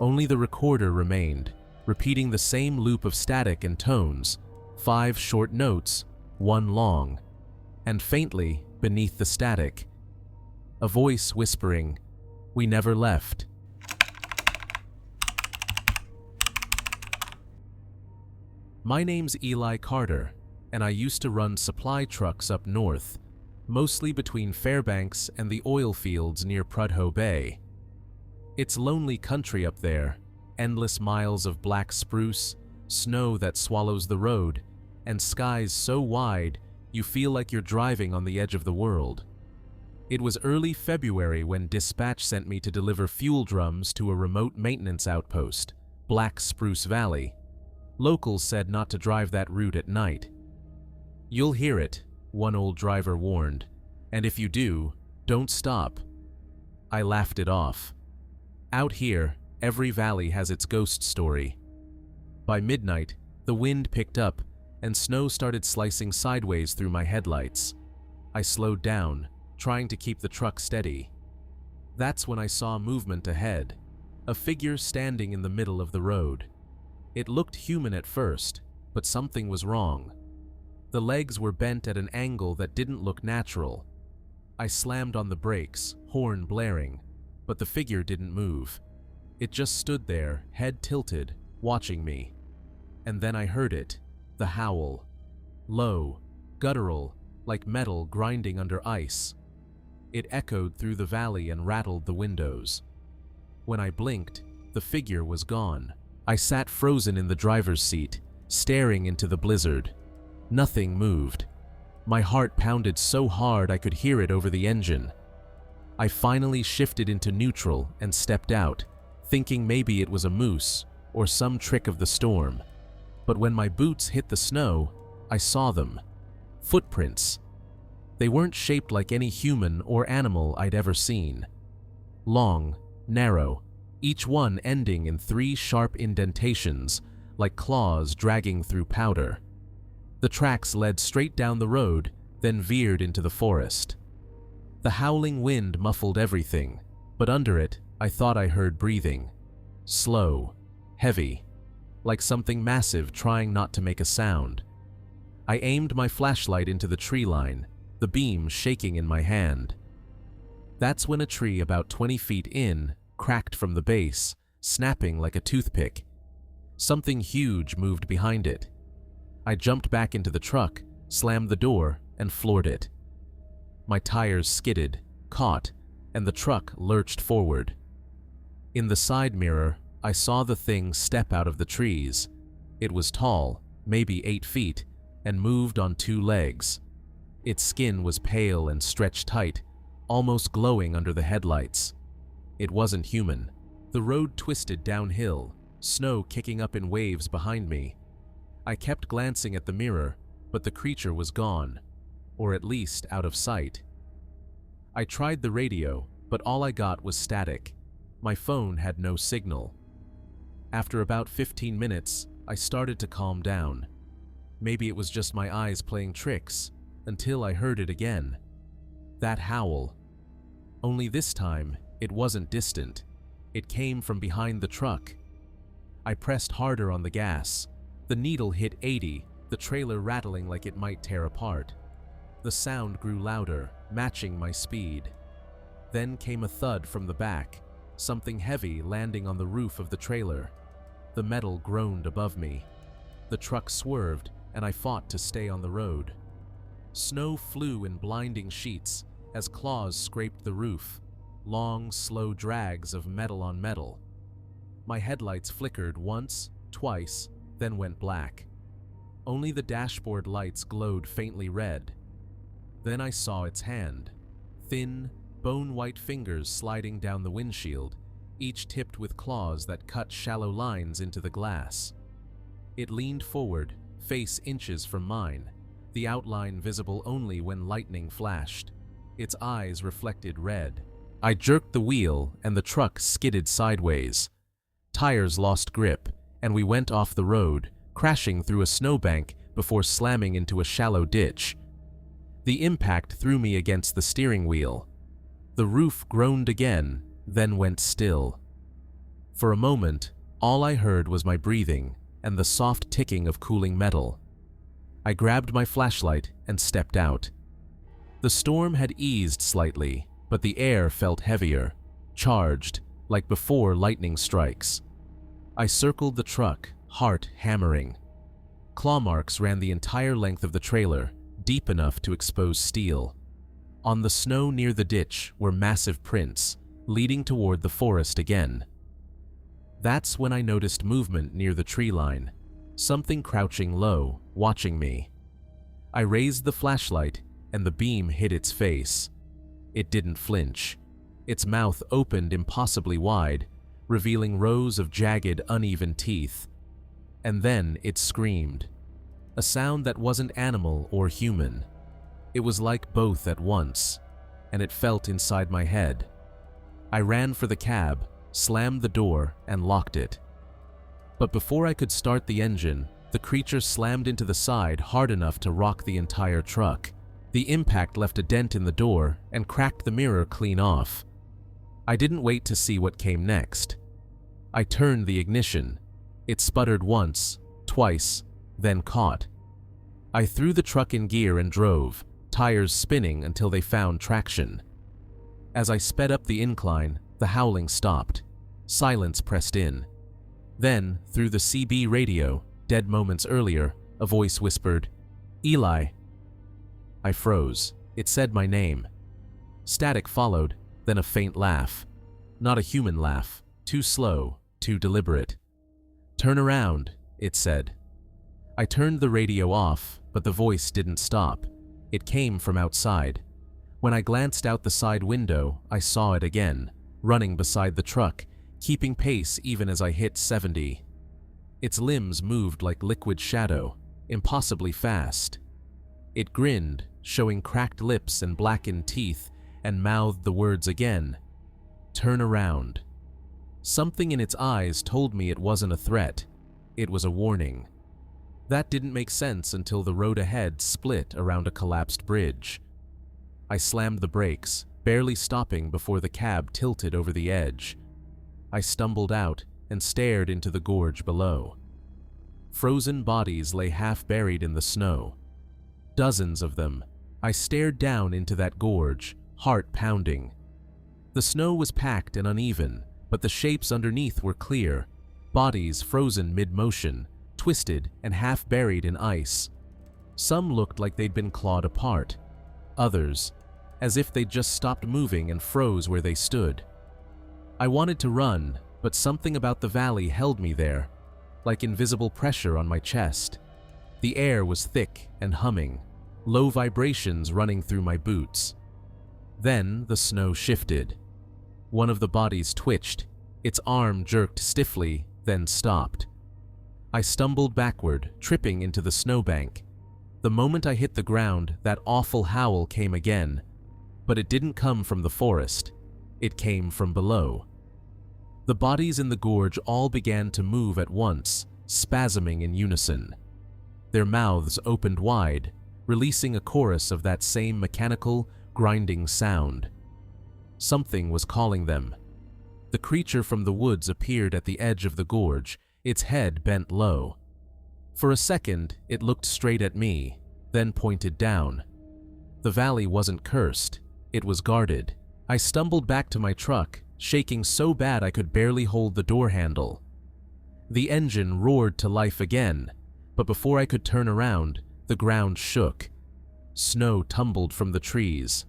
Only the recorder remained, repeating the same loop of static and tones, 5 short notes, 1 long, and faintly, beneath the static, a voice whispering, "We never left." My name's Eli Carter, and I used to run supply trucks up north, mostly between Fairbanks and the oil fields near Prudhoe Bay. It's lonely country up there, endless miles of black spruce, snow that swallows the road, and skies so wide you feel like you're driving on the edge of the world. It was early February when dispatch sent me to deliver fuel drums to a remote maintenance outpost, Black Spruce Valley. Locals said not to drive that route at night. "You'll hear it," one old driver warned, "and if you do, don't stop." I laughed it off. Out here, every valley has its ghost story. By midnight, the wind picked up, and snow started slicing sideways through my headlights. I slowed down, trying to keep the truck steady. That's when I saw movement ahead, a figure standing in the middle of the road. It looked human at first, but something was wrong. The legs were bent at an angle that didn't look natural. I slammed on the brakes, horn blaring, but the figure didn't move. It just stood there, head tilted, watching me. And then I heard it, the howl. Low, guttural, like metal grinding under ice. It echoed through the valley and rattled the windows. When I blinked, the figure was gone. I sat frozen in the driver's seat, staring into the blizzard. Nothing moved. My heart pounded so hard I could hear it over the engine. I finally shifted into neutral and stepped out, thinking maybe it was a moose or some trick of the storm. But when my boots hit the snow, I saw them. Footprints. They weren't shaped like any human or animal I'd ever seen. Long, narrow, each one ending in 3 sharp indentations, like claws dragging through powder. The tracks led straight down the road, then veered into the forest. The howling wind muffled everything, but under it, I thought I heard breathing. Slow, heavy, like something massive trying not to make a sound. I aimed my flashlight into the tree line, the beam shaking in my hand. That's when a tree about 20 feet in cracked from the base, snapping like a toothpick. Something huge moved behind it. I jumped back into the truck, slammed the door, and floored it. My tires skidded, caught, and the truck lurched forward. In the side mirror, I saw the thing step out of the trees. It was tall, maybe 8 feet, and moved on 2 legs. Its skin was pale and stretched tight, almost glowing under the headlights. It wasn't human. The road twisted downhill, snow kicking up in waves behind me. I kept glancing at the mirror, but the creature was gone, or at least out of sight. I tried the radio, but all I got was static. My phone had no signal. After about 15 minutes, I started to calm down. Maybe it was just my eyes playing tricks, until I heard it again. That howl. Only this time, it wasn't distant. It came from behind the truck. I pressed harder on the gas. The needle hit 80, the trailer rattling like it might tear apart. The sound grew louder, matching my speed. Then came a thud from the back, something heavy landing on the roof of the trailer. The metal groaned above me. The truck swerved, and I fought to stay on the road. Snow flew in blinding sheets as claws scraped the roof, long, slow drags of metal on metal. My headlights flickered once, twice, then went black. Only the dashboard lights glowed faintly red. Then I saw its hand, thin, bone-white fingers sliding down the windshield, each tipped with claws that cut shallow lines into the glass. It leaned forward, face inches from mine, the outline visible only when lightning flashed. Its eyes reflected red. I jerked the wheel, and the truck skidded sideways. Tires lost grip, and we went off the road, crashing through a snowbank before slamming into a shallow ditch. The impact threw me against the steering wheel. The roof groaned again, then went still. For a moment, all I heard was my breathing and the soft ticking of cooling metal. I grabbed my flashlight and stepped out. The storm had eased slightly, but the air felt heavier, charged, like before lightning strikes. I circled the truck, heart hammering. Claw marks ran the entire length of the trailer, deep enough to expose steel. On the snow near the ditch were massive prints, leading toward the forest again. That's when I noticed movement near the tree line, something crouching low, watching me. I raised the flashlight, and the beam hit its face. It didn't flinch. Its mouth opened impossibly wide, revealing rows of jagged, uneven teeth. And then it screamed, a sound that wasn't animal or human. It was like both at once, and it felt inside my head. I ran for the cab, slammed the door, and locked it. But before I could start the engine, the creature slammed into the side hard enough to rock the entire truck. The impact left a dent in the door and cracked the mirror clean off. I didn't wait to see what came next. I turned the ignition. It sputtered once, twice, then caught. I threw the truck in gear and drove, tires spinning until they found traction. As I sped up the incline, the howling stopped. Silence pressed in. Then, through the CB radio, dead moments earlier, a voice whispered, "Eli." I froze. It said my name. Static followed, then a faint laugh. Not a human laugh, too slow, too deliberate. "Turn around," it said. I turned the radio off, but the voice didn't stop. It came from outside. When I glanced out the side window, I saw it again, running beside the truck, keeping pace even as I hit 70. Its limbs moved like liquid shadow, impossibly fast. It grinned, showing cracked lips and blackened teeth, and mouthed the words again. "Turn around." Something in its eyes told me it wasn't a threat. It was a warning. That didn't make sense until the road ahead split around a collapsed bridge. I slammed the brakes, barely stopping before the cab tilted over the edge. I stumbled out and stared into the gorge below. Frozen bodies lay half buried in the snow. Dozens of them. I stared down into that gorge, heart pounding. The snow was packed and uneven, but the shapes underneath were clear, bodies frozen mid-motion, twisted and half buried in ice. Some looked like they'd been clawed apart. Others, as if they'd just stopped moving and froze where they stood. I wanted to run, but something about the valley held me there, like invisible pressure on my chest. The air was thick and humming, low vibrations running through my boots. Then the snow shifted. One of the bodies twitched, its arm jerked stiffly, then stopped. I stumbled backward, tripping into the snowbank. The moment I hit the ground, that awful howl came again, but it didn't come from the forest. It came from below. The bodies in the gorge all began to move at once, spasming in unison. Their mouths opened wide, releasing a chorus of that same mechanical, grinding sound. Something was calling them. The creature from the woods appeared at the edge of the gorge, its head bent low. For a second, it looked straight at me, then pointed down. The valley wasn't cursed, it was guarded. I stumbled back to my truck, shaking so bad I could barely hold the door handle. The engine roared to life again, but before I could turn around, the ground shook. Snow tumbled from the trees.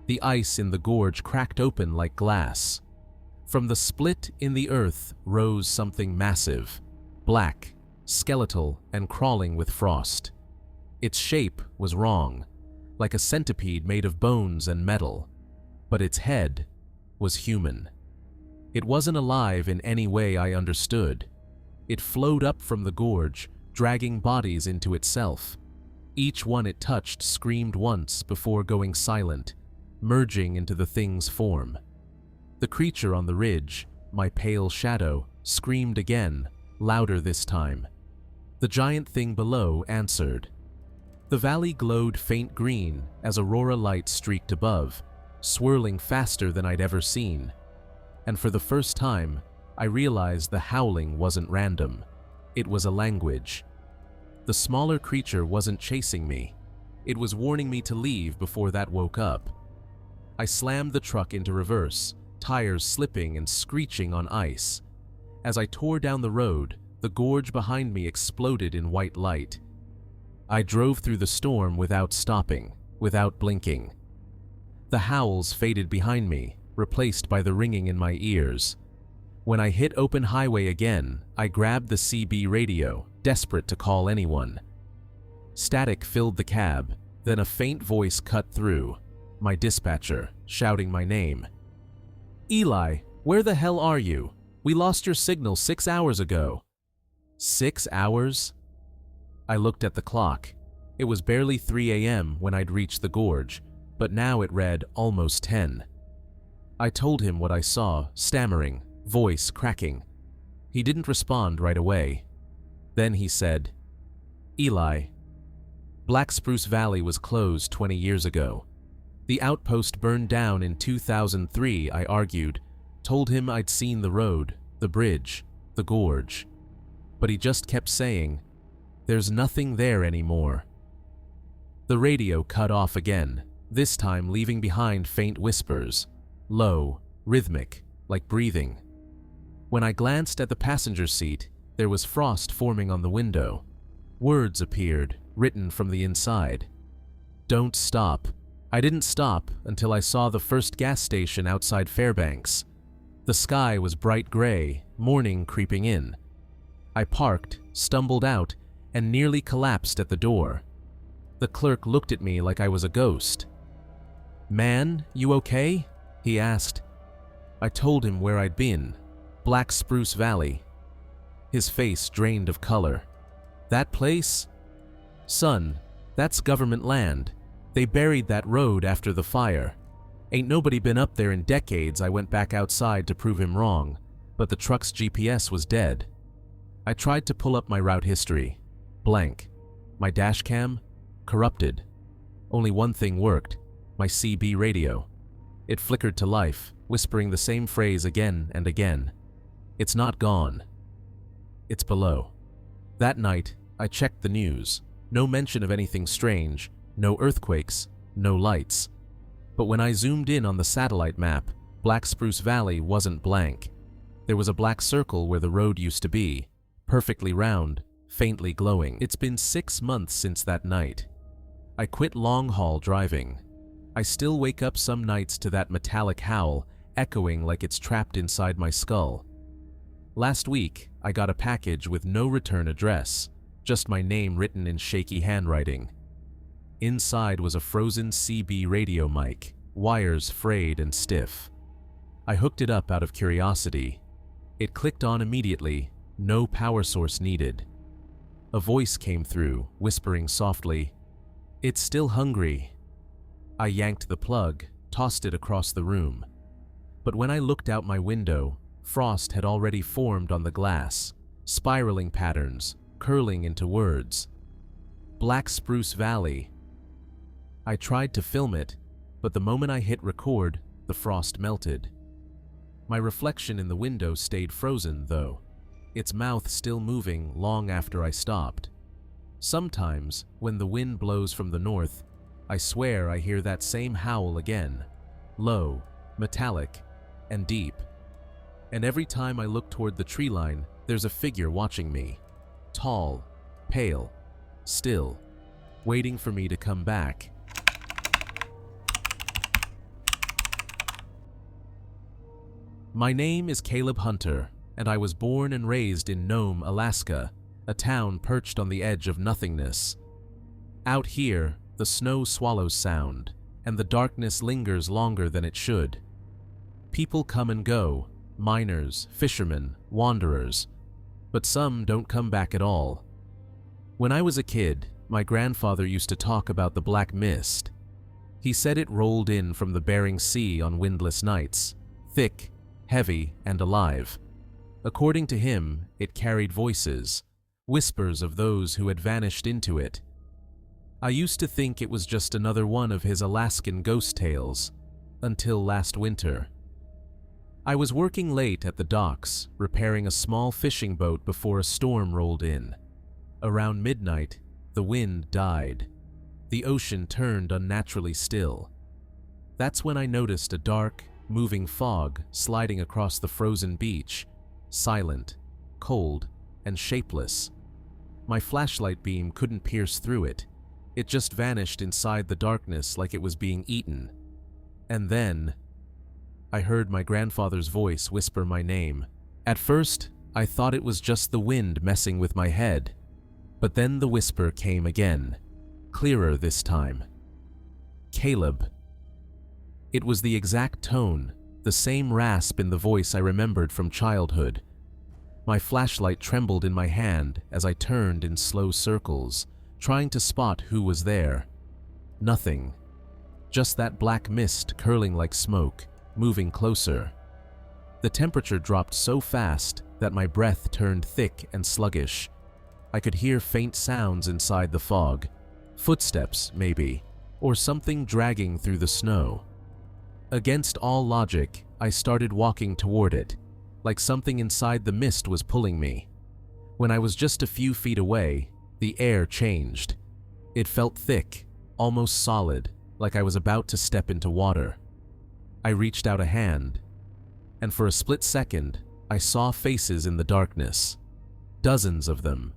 The ice in the gorge cracked open like glass. From the split in the earth rose something massive, black, skeletal, and crawling with frost. Its shape was wrong, like a centipede made of bones and metal, but its head was human. It wasn't alive in any way I understood. It flowed up from the gorge, dragging bodies into itself. Each one it touched screamed once before going silent, merging into the thing's form. The creature on the ridge, my pale shadow, screamed again, louder this time. The giant thing below answered. The valley glowed faint green as aurora light streaked above, swirling faster than I'd ever seen. And for the first time, I realized the howling wasn't random. It was a language. The smaller creature wasn't chasing me. It was warning me to leave before that woke up. I slammed the truck into reverse, tires slipping and screeching on ice. As I tore down the road, the gorge behind me exploded in white light. I drove through the storm without stopping, without blinking. The howls faded behind me, replaced by the ringing in my ears. When I hit open highway again, I grabbed the CB radio, desperate to call anyone. Static filled the cab, then a faint voice cut through, my dispatcher, shouting my name. "Eli, where the hell are you? We lost your signal 6 hours ago." 6 hours? I looked at the clock. It was barely 3 a.m. when I'd reached the gorge, but now it read almost 10. I told him what I saw, stammering, voice cracking. He didn't respond right away. Then he said, "Eli, Black Spruce Valley was closed 20 years ago. The outpost burned down in 2003, I argued, told him I'd seen the road, the bridge, the gorge. But he just kept saying, 'There's nothing there anymore.'" The radio cut off again, this time leaving behind faint whispers, low, rhythmic, like breathing. When I glanced at the passenger seat, there was frost forming on the window. Words appeared, written from the inside. "Don't stop." I didn't stop until I saw the first gas station outside Fairbanks. The sky was bright gray, morning creeping in. I parked, stumbled out, and nearly collapsed at the door. The clerk looked at me like I was a ghost. "Man, you okay?" he asked. I told him where I'd been, Black Spruce Valley. His face drained of color. "That place? Son, That's government land. They buried that road after the fire. Ain't nobody been up there in decades. I went back outside to prove him wrong, but the truck's GPS was dead. I tried to pull up my route history. Blank. My dash cam? Corrupted. Only one thing worked. My CB radio. It flickered to life, whispering the same phrase again and again. It's not gone. It's below. That night, I checked the news. No mention of anything strange, no earthquakes, no lights. But when I zoomed in on the satellite map, Black Spruce Valley wasn't blank. There was a black circle where the road used to be, perfectly round, faintly glowing. It's been 6 months since that night. I quit long-haul driving. I still wake up some nights to that metallic howl, echoing like it's trapped inside my skull. Last week, I got a package with no return address, just my name written in shaky handwriting. Inside was a frozen CB radio mic, wires frayed and stiff. I hooked it up out of curiosity. It clicked on immediately, no power source needed. A voice came through, whispering softly, "It's still hungry." I yanked the plug, tossed it across the room. But when I looked out my window, frost had already formed on the glass, spiraling patterns, curling into words. Black Spruce Valley. I tried to film it, but the moment I hit record, the frost melted. My reflection in the window stayed frozen, though, its mouth still moving long after I stopped. Sometimes, when the wind blows from the north, I swear I hear that same howl again, low, metallic, and deep. And every time I look toward the tree line, there's a figure watching me, tall, pale, still, waiting for me to come back. My name is Caleb Hunter, and I was born and raised in Nome, Alaska, a town perched on the edge of nothingness. Out here, the snow swallows sound, and the darkness lingers longer than it should. People come and go, miners, fishermen, wanderers, but some don't come back at all. When I was a kid, my grandfather used to talk about the black mist. He said it rolled in from the Bering Sea on windless nights, thick, heavy, and alive. According to him, it carried voices, whispers of those who had vanished into it. I used to think it was just another one of his Alaskan ghost tales, until last winter. I was working late at the docks, repairing a small fishing boat before a storm rolled in. Around midnight, the wind died. The ocean turned unnaturally still. That's when I noticed a dark, moving fog sliding across the frozen beach, silent, cold, and shapeless. My flashlight beam couldn't pierce through it. It just vanished inside the darkness like it was being eaten. And then, I heard my grandfather's voice whisper my name. At first, I thought it was just the wind messing with my head. But then the whisper came again, clearer this time. Caleb. It was the exact tone, the same rasp in the voice I remembered from childhood. My flashlight trembled in my hand as I turned in slow circles, trying to spot who was there. Nothing. Just that black mist curling like smoke, moving closer. The temperature dropped so fast that my breath turned thick and sluggish. I could hear faint sounds inside the fog. Footsteps, maybe, or something dragging through the snow. Against all logic, I started walking toward it, like something inside the mist was pulling me. When I was just a few feet away, the air changed. It felt thick, almost solid, like I was about to step into water. I reached out a hand, and for a split second, I saw faces in the darkness. Dozens of them.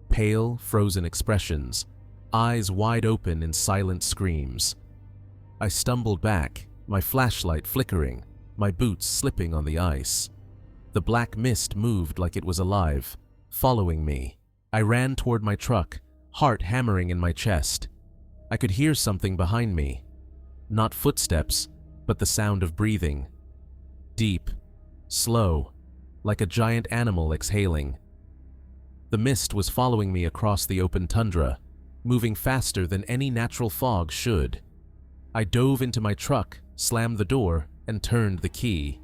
Pale, frozen expressions, eyes wide open in silent screams. I stumbled back, my flashlight flickering, my boots slipping on the ice. The black mist moved like it was alive, following me. I ran toward my truck, heart hammering in my chest. I could hear something behind me. Not footsteps, but the sound of breathing. Deep, slow, like a giant animal exhaling. The mist was following me across the open tundra, moving faster than any natural fog should. I dove into my truck, slammed the door, and turned the key.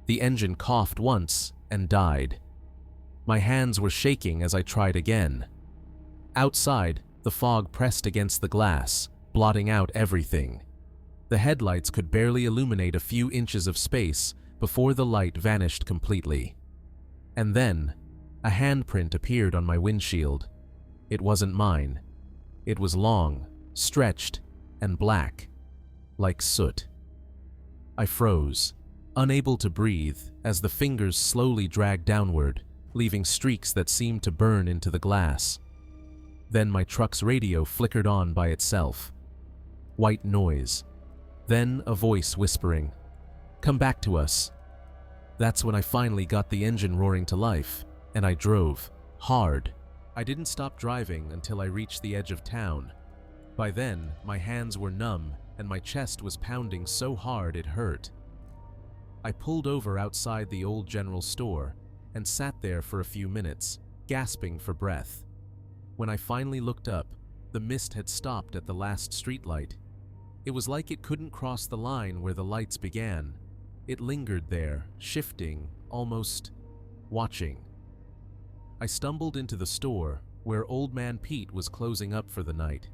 The engine coughed once and died. My hands were shaking as I tried again. Outside, the fog pressed against the glass, blotting out everything. The headlights could barely illuminate a few inches of space before the light vanished completely. And then, a handprint appeared on my windshield. It wasn't mine. It was long, stretched, and black, like soot. I froze, unable to breathe as the fingers slowly dragged downward, leaving streaks that seemed to burn into the glass. Then my truck's radio flickered on by itself. White noise. Then a voice whispering, "Come back to us." That's when I finally got the engine roaring to life, and I drove, hard. I didn't stop driving until I reached the edge of town. By then, my hands were numb and my chest was pounding so hard it hurt. I pulled over outside the old general store and sat there for a few minutes, gasping for breath. When I finally looked up, the mist had stopped at the last streetlight. It was like it couldn't cross the line where the lights began. It lingered there, shifting, almost watching. I stumbled into the store, where Old Man Pete was closing up for the night.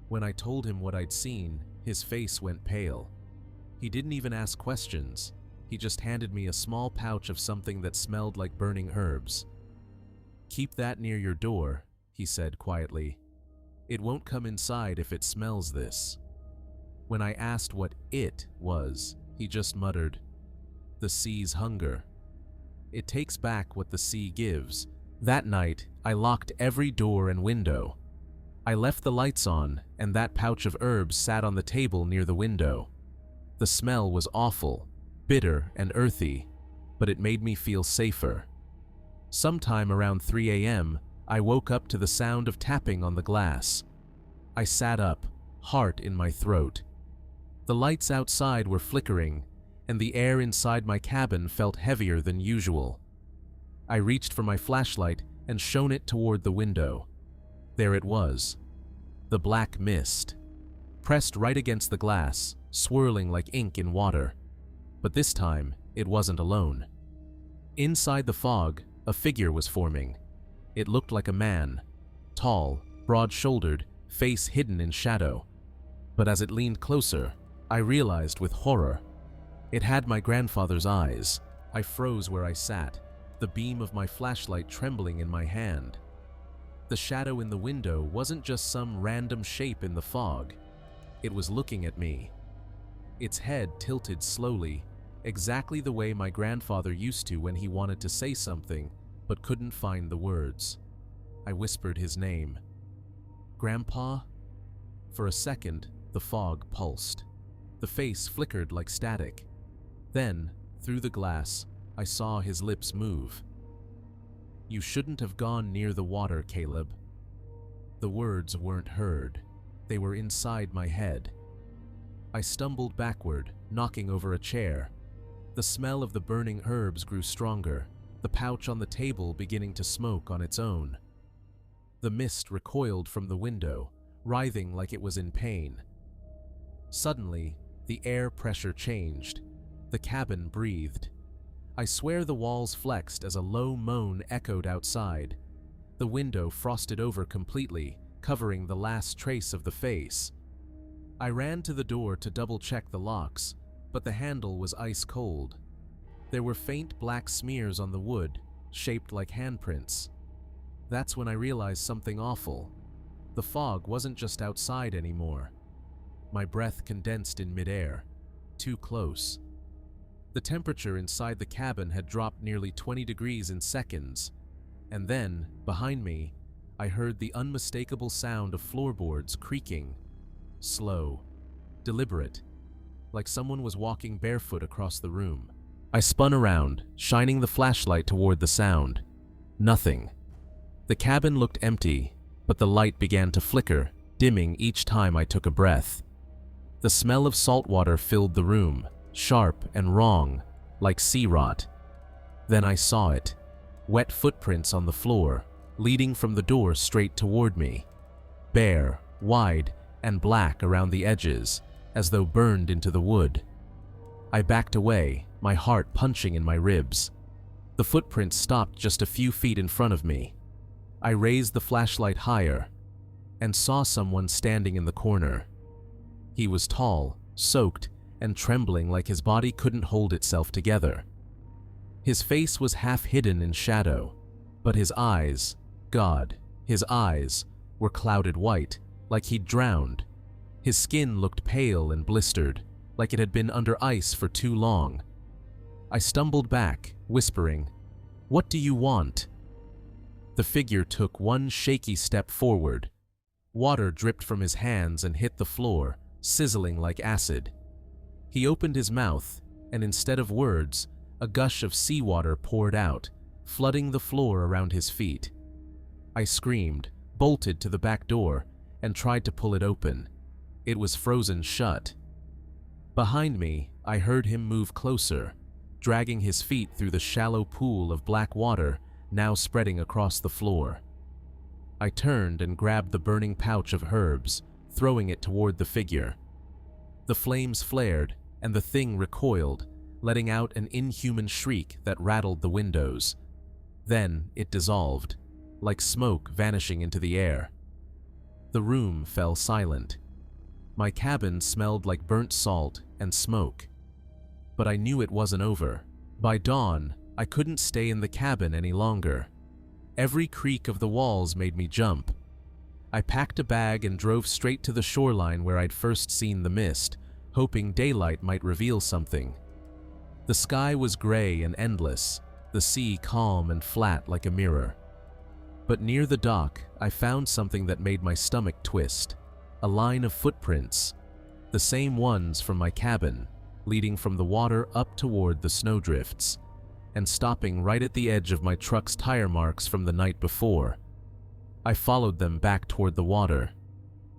When I told him what I'd seen, his face went pale. He didn't even ask questions. He just handed me a small pouch of something that smelled like burning herbs. "Keep that near your door," he said quietly. "It won't come inside if it smells this." When I asked what it was, he just muttered, "The sea's hunger. It takes back what the sea gives." That night, I locked every door and window. I left the lights on, and that pouch of herbs sat on the table near the window. The smell was awful, bitter and earthy, but it made me feel safer. Sometime around 3 a.m., I woke up to the sound of tapping on the glass. I sat up, heart in my throat. The lights outside were flickering, and the air inside my cabin felt heavier than usual. I reached for my flashlight and shone it toward the window. There it was, the black mist, pressed right against the glass, swirling like ink in water. But this time, it wasn't alone. Inside the fog, a figure was forming. It looked like a man, tall, broad-shouldered, face hidden in shadow. But as it leaned closer, I realized with horror. It had my grandfather's eyes. I froze where I sat, the beam of my flashlight trembling in my hand. The shadow in the window wasn't just some random shape in the fog. It was looking at me. Its head tilted slowly, exactly the way my grandfather used to when he wanted to say something but couldn't find the words. I whispered his name. "Grandpa?" For a second, the fog pulsed. The face flickered like static. Then, through the glass, I saw his lips move. "You shouldn't have gone near the water, Caleb." The words weren't heard. They were inside my head. I stumbled backward, knocking over a chair. The smell of the burning herbs grew stronger, the pouch on the table beginning to smoke on its own. The mist recoiled from the window, writhing like it was in pain. Suddenly, the air pressure changed. The cabin breathed. I swear the walls flexed as a low moan echoed outside. The window frosted over completely, covering the last trace of the face. I ran to the door to double-check the locks, but the handle was ice cold. There were faint black smears on the wood, shaped like handprints. That's when I realized something awful. The fog wasn't just outside anymore. My breath condensed in midair, too close. The temperature inside the cabin had dropped nearly 20 degrees in seconds, and then, behind me, I heard the unmistakable sound of floorboards creaking. Slow, deliberate, like someone was walking barefoot across the room. I spun around, shining the flashlight toward the sound. Nothing. The cabin looked empty, but the light began to flicker, dimming each time I took a breath. The smell of salt water filled the room, sharp and wrong, like sea rot. Then I saw it. Wet footprints on the floor, leading from the door straight toward me. bare, wide, and black around the edges, as though burned into the wood. I backed away, my heart punching in my ribs. The footprints stopped just a few feet in front of me. I raised the flashlight higher and saw someone standing in the corner. He was tall, soaked, and trembling like his body couldn't hold itself together. His face was half hidden in shadow, but his eyes, God, his eyes, were clouded white, like he'd drowned. His skin looked pale and blistered, like it had been under ice for too long. I stumbled back, whispering, "What do you want?" The figure took one shaky step forward. Water dripped from his hands and hit the floor, sizzling like acid. He opened his mouth, and instead of words, a gush of seawater poured out, flooding the floor around his feet. I screamed, bolted to the back door, and tried to pull it open. It was frozen shut. Behind me, I heard him move closer, dragging his feet through the shallow pool of black water now spreading across the floor. I turned and grabbed the burning pouch of herbs, throwing it toward the figure. The flames flared, and the thing recoiled, letting out an inhuman shriek that rattled the windows. Then it dissolved, like smoke vanishing into the air. The room fell silent. My cabin smelled like burnt salt and smoke. But I knew it wasn't over. By dawn, I couldn't stay in the cabin any longer. Every creak of the walls made me jump. I packed a bag and drove straight to the shoreline where I'd first seen the mist, hoping daylight might reveal something. The sky was gray and endless, the sea calm and flat like a mirror. But near the dock, I found something that made my stomach twist. A line of footprints, the same ones from my cabin, leading from the water up toward the snowdrifts, and stopping right at the edge of my truck's tire marks from the night before. I followed them back toward the water.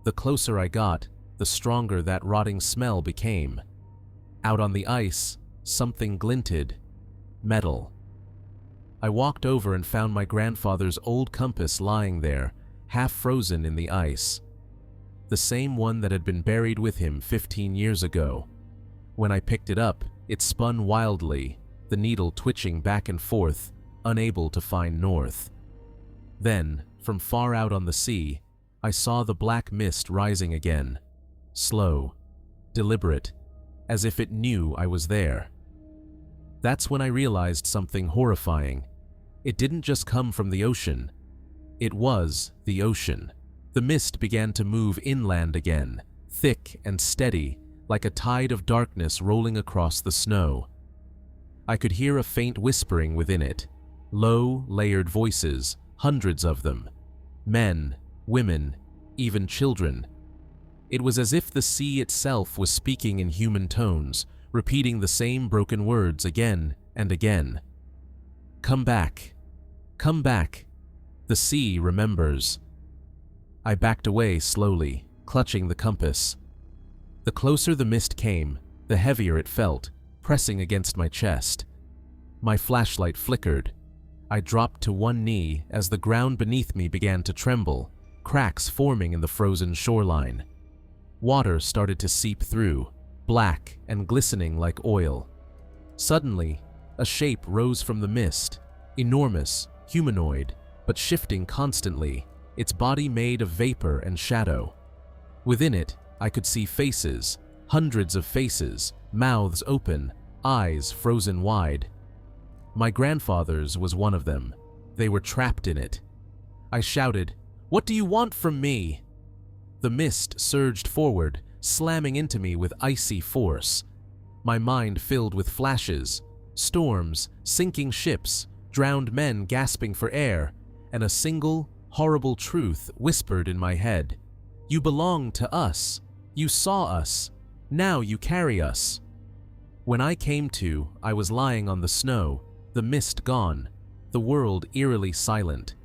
The closer I got, the stronger that rotting smell became. Out on the ice, something glinted. Metal. I walked over and found my grandfather's old compass lying there, half frozen in the ice. The same one that had been buried with him 15 years ago. When I picked it up, it spun wildly, the needle twitching back and forth, unable to find north. Then, from far out on the sea, I saw the black mist rising again. Slow, deliberate, as if it knew I was there. That's when I realized something horrifying. It didn't just come from the ocean. It was the ocean. The mist began to move inland again, thick and steady, like a tide of darkness rolling across the snow. I could hear a faint whispering within it, low, layered voices, hundreds of them. Men, women, even children. It was as if the sea itself was speaking in human tones, repeating the same broken words again and again. Come back. Come back. The sea remembers. I backed away slowly, clutching the compass. The closer the mist came, the heavier it felt, pressing against my chest. My flashlight flickered. I dropped to one knee as the ground beneath me began to tremble, cracks forming in the frozen shoreline. Water started to seep through, black and glistening like oil. Suddenly, a shape rose from the mist, enormous, humanoid, but shifting constantly, its body made of vapor and shadow. Within it, I could see faces, hundreds of faces, mouths open, eyes frozen wide. My grandfather's was one of them. They were trapped in it. I shouted, "What do you want from me?" The mist surged forward, slamming into me with icy force. My mind filled with flashes, storms, sinking ships, drowned men gasping for air, and a single, horrible truth whispered in my head. You belong to us. You saw us. Now you carry us. When I came to, I was lying on the snow, the mist gone, the world eerily silent.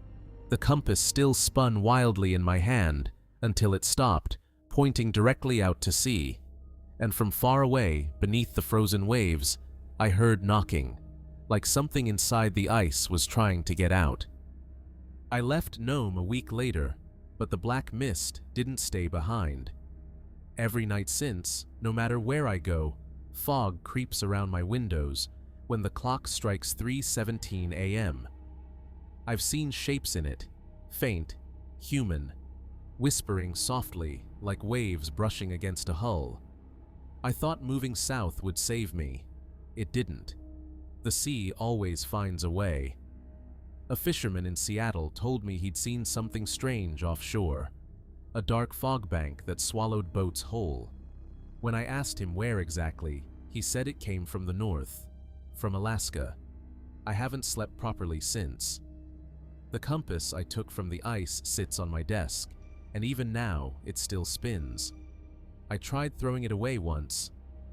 The compass still spun wildly in my hand until it stopped, pointing directly out to sea. And from far away, beneath the frozen waves, I heard knocking, like something inside the ice was trying to get out. I left Nome a week later, But the black mist didn't stay behind. Every night since, no matter where I go, fog creeps around my windows when the clock strikes 3:17 a.m. I've seen shapes in it, faint, human, whispering softly like waves brushing against a hull. I thought moving south would save me. It didn't. The sea always finds a way. A fisherman in Seattle told me he'd seen something strange offshore, a dark fog bank that swallowed boats whole. When I asked him where exactly, he said it came from the north, from Alaska. I haven't slept properly since. The compass I took from the ice sits on my desk, and even now it still spins. I tried throwing it away once,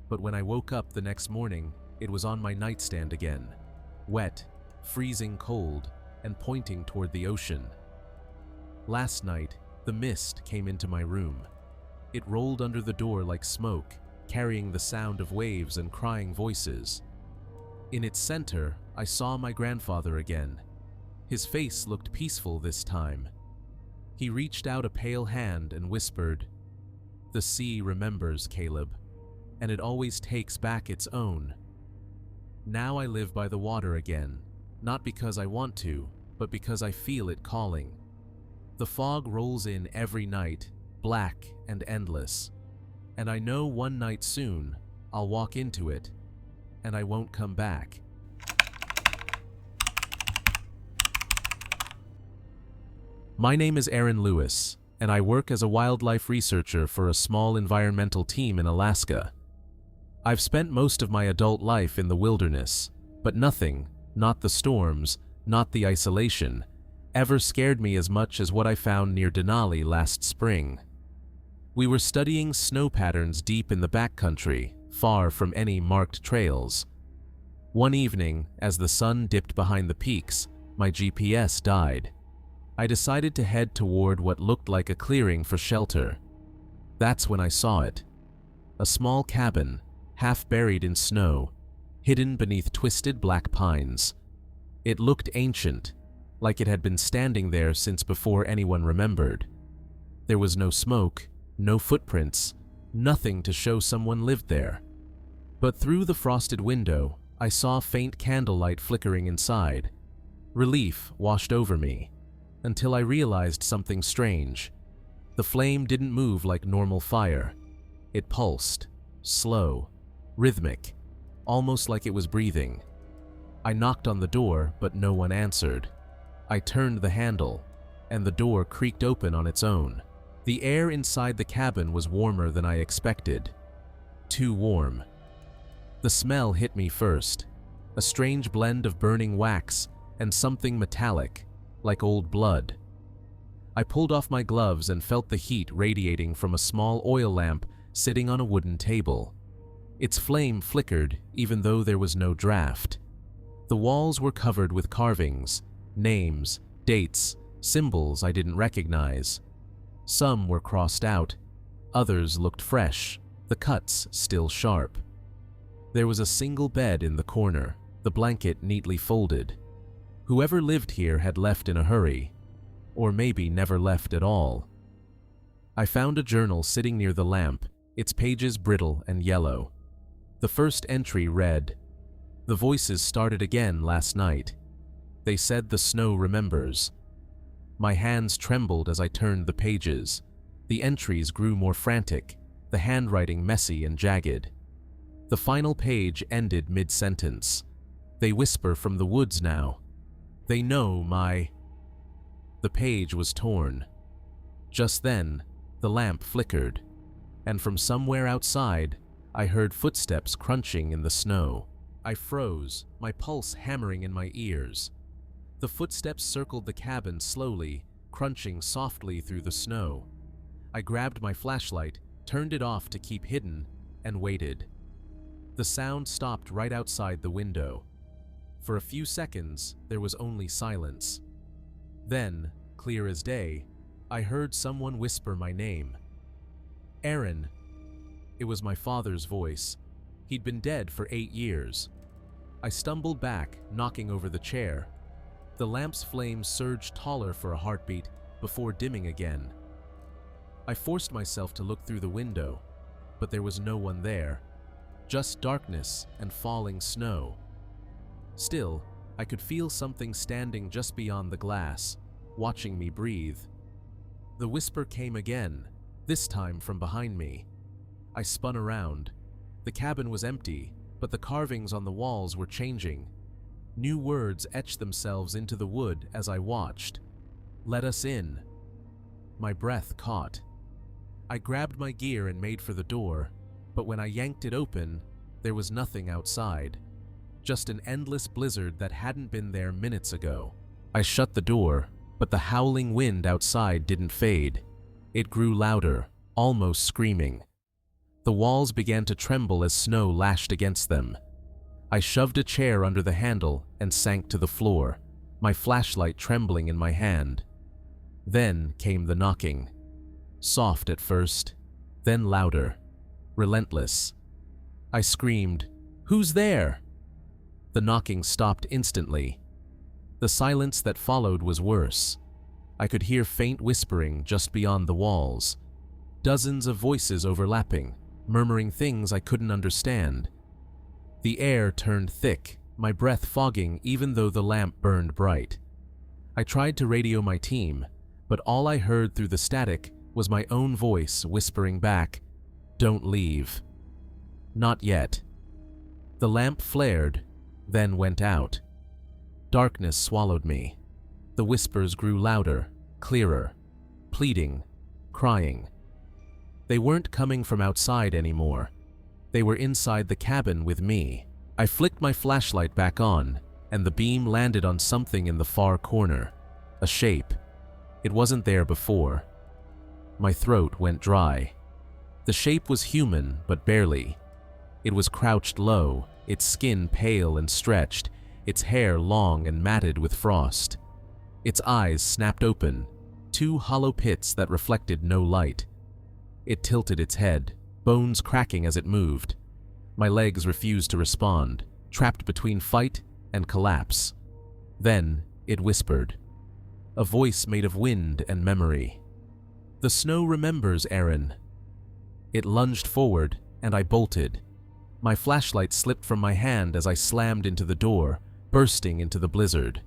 but when I woke up the next morning, it was on my nightstand again, wet, freezing cold, and pointing toward the ocean. Last night, the mist came into my room. It rolled under the door like smoke, carrying the sound of waves and crying voices. In its center, I saw my grandfather again. His face looked peaceful this time. He reached out a pale hand and whispered, "The sea remembers, Caleb, and it always takes back its own." Now I live by the water again, not because I want to, but because I feel it calling. The fog rolls in every night, black and endless, and I know one night soon I'll walk into it, and I won't come back. My name is Aaron Lewis, and I work as a wildlife researcher for a small environmental team in Alaska. I've spent most of my adult life in the wilderness, but nothing, not the storms, not the isolation, ever scared me as much as what I found near Denali last spring. We were studying snow patterns deep in the backcountry, far from any marked trails. One evening, as the sun dipped behind the peaks, my GPS died. I decided to head toward what looked like a clearing for shelter. That's when I saw it. A small cabin, half buried in snow, hidden beneath twisted black pines. It looked ancient, like it had been standing there since before anyone remembered. There was no smoke, no footprints, nothing to show someone lived there. But through the frosted window, I saw faint candlelight flickering inside. Relief washed over me, until I realized something strange. The flame didn't move like normal fire. It pulsed, slow, rhythmic, almost like it was breathing. I knocked on the door, but no one answered. I turned the handle, and the door creaked open on its own. The air inside the cabin was warmer than I expected. Too warm. The smell hit me first, a strange blend of burning wax and something metallic, like old blood. I pulled off my gloves and felt the heat radiating from a small oil lamp sitting on a wooden table. Its flame flickered even though there was no draft. The walls were covered with carvings, names, dates, symbols I didn't recognize. Some were crossed out, others looked fresh, the cuts still sharp. There was a single bed in the corner, the blanket neatly folded. Whoever lived here had left in a hurry, or maybe never left at all. I found a journal sitting near the lamp, its pages brittle and yellow. The first entry read, "The voices started again last night. They said the snow remembers." My hands trembled as I turned the pages. The entries grew more frantic, the handwriting messy and jagged. The final page ended mid-sentence. "They whisper from the woods now. They know my..." The page was torn. Just then, the lamp flickered, and from somewhere outside, I heard footsteps crunching in the snow. I froze, my pulse hammering in my ears. The footsteps circled the cabin slowly, crunching softly through the snow. I grabbed my flashlight, turned it off to keep hidden, and waited. The sound stopped right outside the window. For a few seconds, there was only silence. Then, clear as day, I heard someone whisper my name. "Aaron." It was my father's voice. He'd been dead for 8 years. I stumbled back, knocking over the chair. The lamp's flame surged taller for a heartbeat before dimming again. I forced myself to look through the window, but there was no one there, just darkness and falling snow. Still, I could feel something standing just beyond the glass, watching me breathe. The whisper came again, this time from behind me. I spun around. The cabin was empty, but the carvings on the walls were changing. New words etched themselves into the wood as I watched. "Let us in." My breath caught. I grabbed my gear and made for the door, but when I yanked it open, there was nothing outside. Just an endless blizzard that hadn't been there minutes ago. I shut the door, but the howling wind outside didn't fade. It grew louder, almost screaming. The walls began to tremble as snow lashed against them. I shoved a chair under the handle and sank to the floor, my flashlight trembling in my hand. Then came the knocking. Soft at first, then louder, relentless. I screamed, "Who's there?" The knocking stopped instantly. The silence that followed was worse. I could hear faint whispering just beyond the walls. Dozens of voices overlapping, murmuring things I couldn't understand. The air turned thick, my breath fogging even though the lamp burned bright. I tried to radio my team, but all I heard through the static was my own voice whispering back, "Don't leave." Not yet. The lamp flared, then went out. Darkness swallowed me. The whispers grew louder, clearer, pleading, crying. They weren't coming from outside anymore. They were inside the cabin with me. I flicked my flashlight back on, and the beam landed on something in the far corner. A shape. It wasn't there before. My throat went dry. The shape was human, but barely. It was crouched low, its skin pale and stretched, its hair long and matted with frost. Its eyes snapped open, two hollow pits that reflected no light. It tilted its head, bones cracking as it moved. My legs refused to respond, trapped between fight and collapse. Then it whispered. A voice made of wind and memory. "The snow remembers, Aaron." It lunged forward, and I bolted. My flashlight slipped from my hand as I slammed into the door, bursting into the blizzard.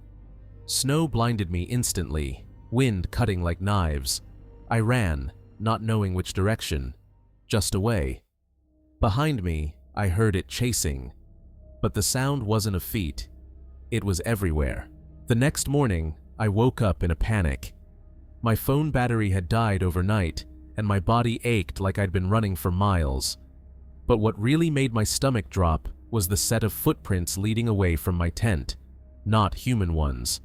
Snow blinded me instantly, wind cutting like knives. I ran, not knowing which direction, just away. Behind me, I heard it chasing, but the sound wasn't of feet. It was everywhere. The next morning, I woke up in a panic. My phone battery had died overnight, and my body ached like I'd been running for miles. But what really made my stomach drop was the set of footprints leading away from my tent, not human ones.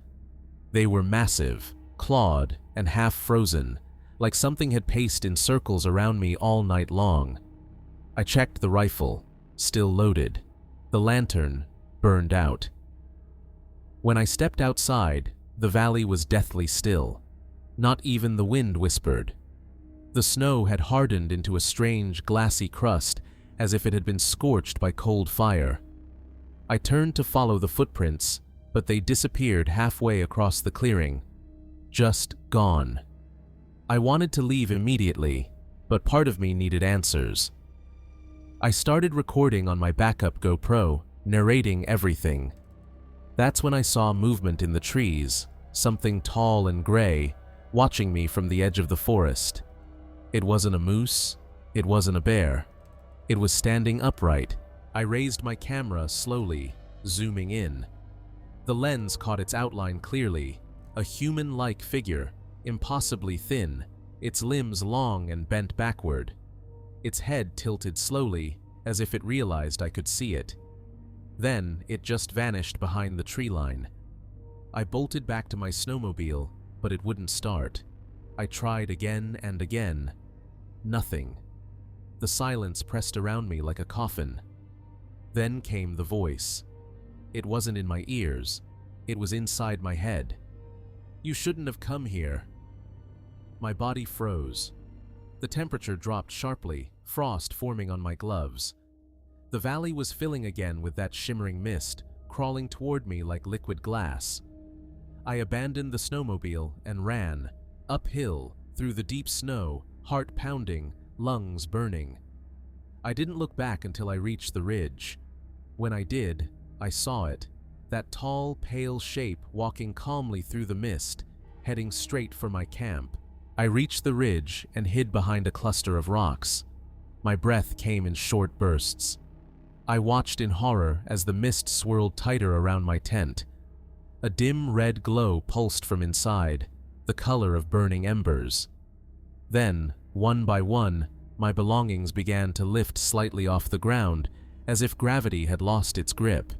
They were massive, clawed, and half frozen, like something had paced in circles around me all night long. I checked the rifle, still loaded. The lantern burned out. When I stepped outside, the valley was deathly still. Not even the wind whispered. The snow had hardened into a strange, glassy crust, as if it had been scorched by cold fire. I turned to follow the footprints, but they disappeared halfway across the clearing. Just gone. I wanted to leave immediately, but part of me needed answers. I started recording on my backup GoPro, narrating everything. That's when I saw movement in the trees, something tall and gray, watching me from the edge of the forest. It wasn't a moose, it wasn't a bear. It was standing upright. I raised my camera slowly, zooming in. The lens caught its outline clearly, a human-like figure, impossibly thin, its limbs long and bent backward. Its head tilted slowly, as if it realized I could see it. Then it just vanished behind the tree line. I bolted back to my snowmobile, but it wouldn't start. I tried again and again. Nothing. The silence pressed around me like a coffin. Then came the voice. It wasn't in my ears. It was inside my head. "You shouldn't have come here." My body froze. The temperature dropped sharply, frost forming on my gloves. The valley was filling again with that shimmering mist, crawling toward me like liquid glass. I abandoned the snowmobile and ran, Uphill, through the deep snow, heart pounding, lungs burning. I didn't look back until I reached the ridge. When I did, I saw it, that tall, pale shape walking calmly through the mist, heading straight for my camp. I reached the ridge and hid behind a cluster of rocks. My breath came in short bursts. I watched in horror as the mist swirled tighter around my tent. A dim red glow pulsed from inside, the color of burning embers. Then, one by one, my belongings began to lift slightly off the ground, as if gravity had lost its grip.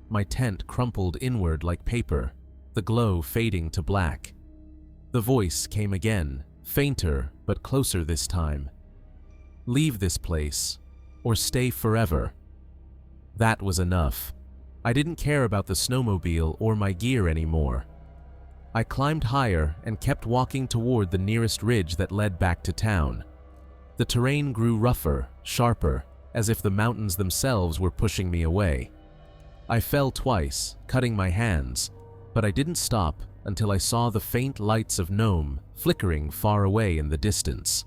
My tent crumpled inward like paper, the glow fading to black. The voice came again, fainter but closer this time. "Leave this place, or stay forever." That was enough. I didn't care about the snowmobile or my gear anymore. I climbed higher and kept walking toward the nearest ridge that led back to town. The terrain grew rougher, sharper, as if the mountains themselves were pushing me away. I fell twice, cutting my hands, but I didn't stop until I saw the faint lights of Nome flickering far away in the distance.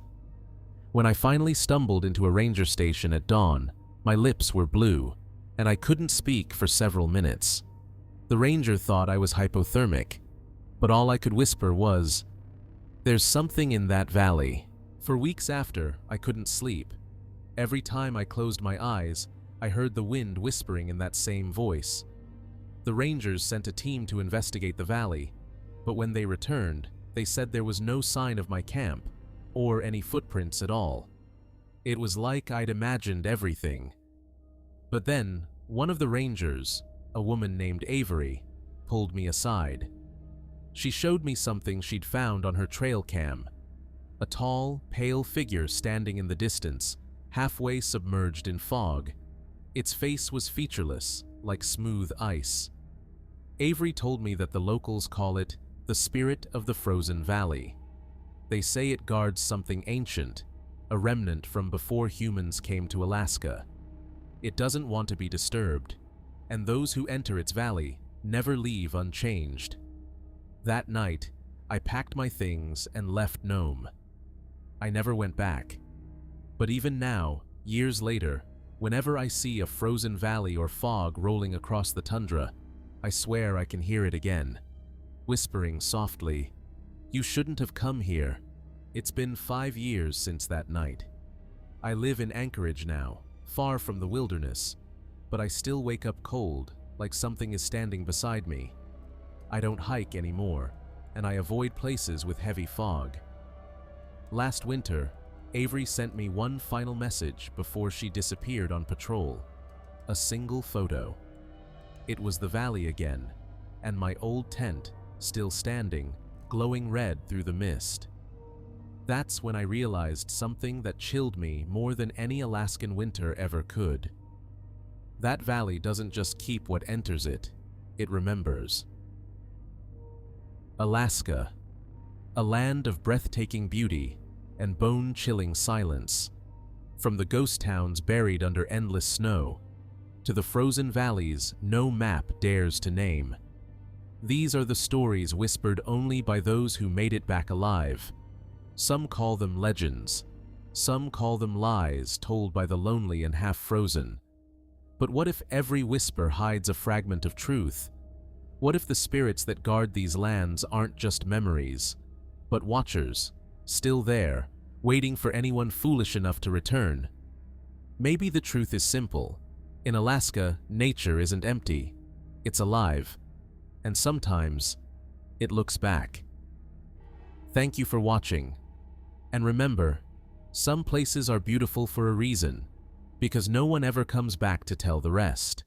When I finally stumbled into a ranger station at dawn, my lips were blue, and I couldn't speak for several minutes. The ranger thought I was hypothermic, but all I could whisper was, "There's something in that valley." For weeks after, I couldn't sleep. Every time I closed my eyes, I heard the wind whispering in that same voice. The rangers sent a team to investigate the valley, but when they returned, they said there was no sign of my camp, or any footprints at all. It was like I'd imagined everything. But then, one of the rangers, a woman named Avery, pulled me aside. She showed me something she'd found on her trail cam. A tall, pale figure standing in the distance, halfway submerged in fog. Its face was featureless, like smooth ice. Avery told me that the locals call it the spirit of the frozen valley. They say it guards something ancient, a remnant from before humans came to Alaska. It doesn't want to be disturbed, and those who enter its valley never leave unchanged. That night, I packed my things and left Nome. I never went back. But even now, years later, whenever I see a frozen valley or fog rolling across the tundra, I swear I can hear it again, whispering softly, "You shouldn't have come here." It's been 5 years since that night. I live in Anchorage now, far from the wilderness, but I still wake up cold, like something is standing beside me. I don't hike anymore, and I avoid places with heavy fog. Last winter, Avery sent me one final message before she disappeared on patrol. A single photo. It was the valley again, and my old tent, still standing, glowing red through the mist. That's when I realized something that chilled me more than any Alaskan winter ever could. That valley doesn't just keep what enters it, it remembers. Alaska, a land of breathtaking beauty and bone-chilling silence. From the ghost towns buried under endless snow, to the frozen valleys no map dares to name. These are the stories whispered only by those who made it back alive. Some call them legends, some call them lies told by the lonely and half-frozen. But what if every whisper hides a fragment of truth? What if the spirits that guard these lands aren't just memories, but watchers, still there, waiting for anyone foolish enough to return? Maybe the truth is simple. In Alaska, nature isn't empty, it's alive, and sometimes it looks back. Thank you for watching, and remember, some places are beautiful for a reason, because no one ever comes back to tell the rest.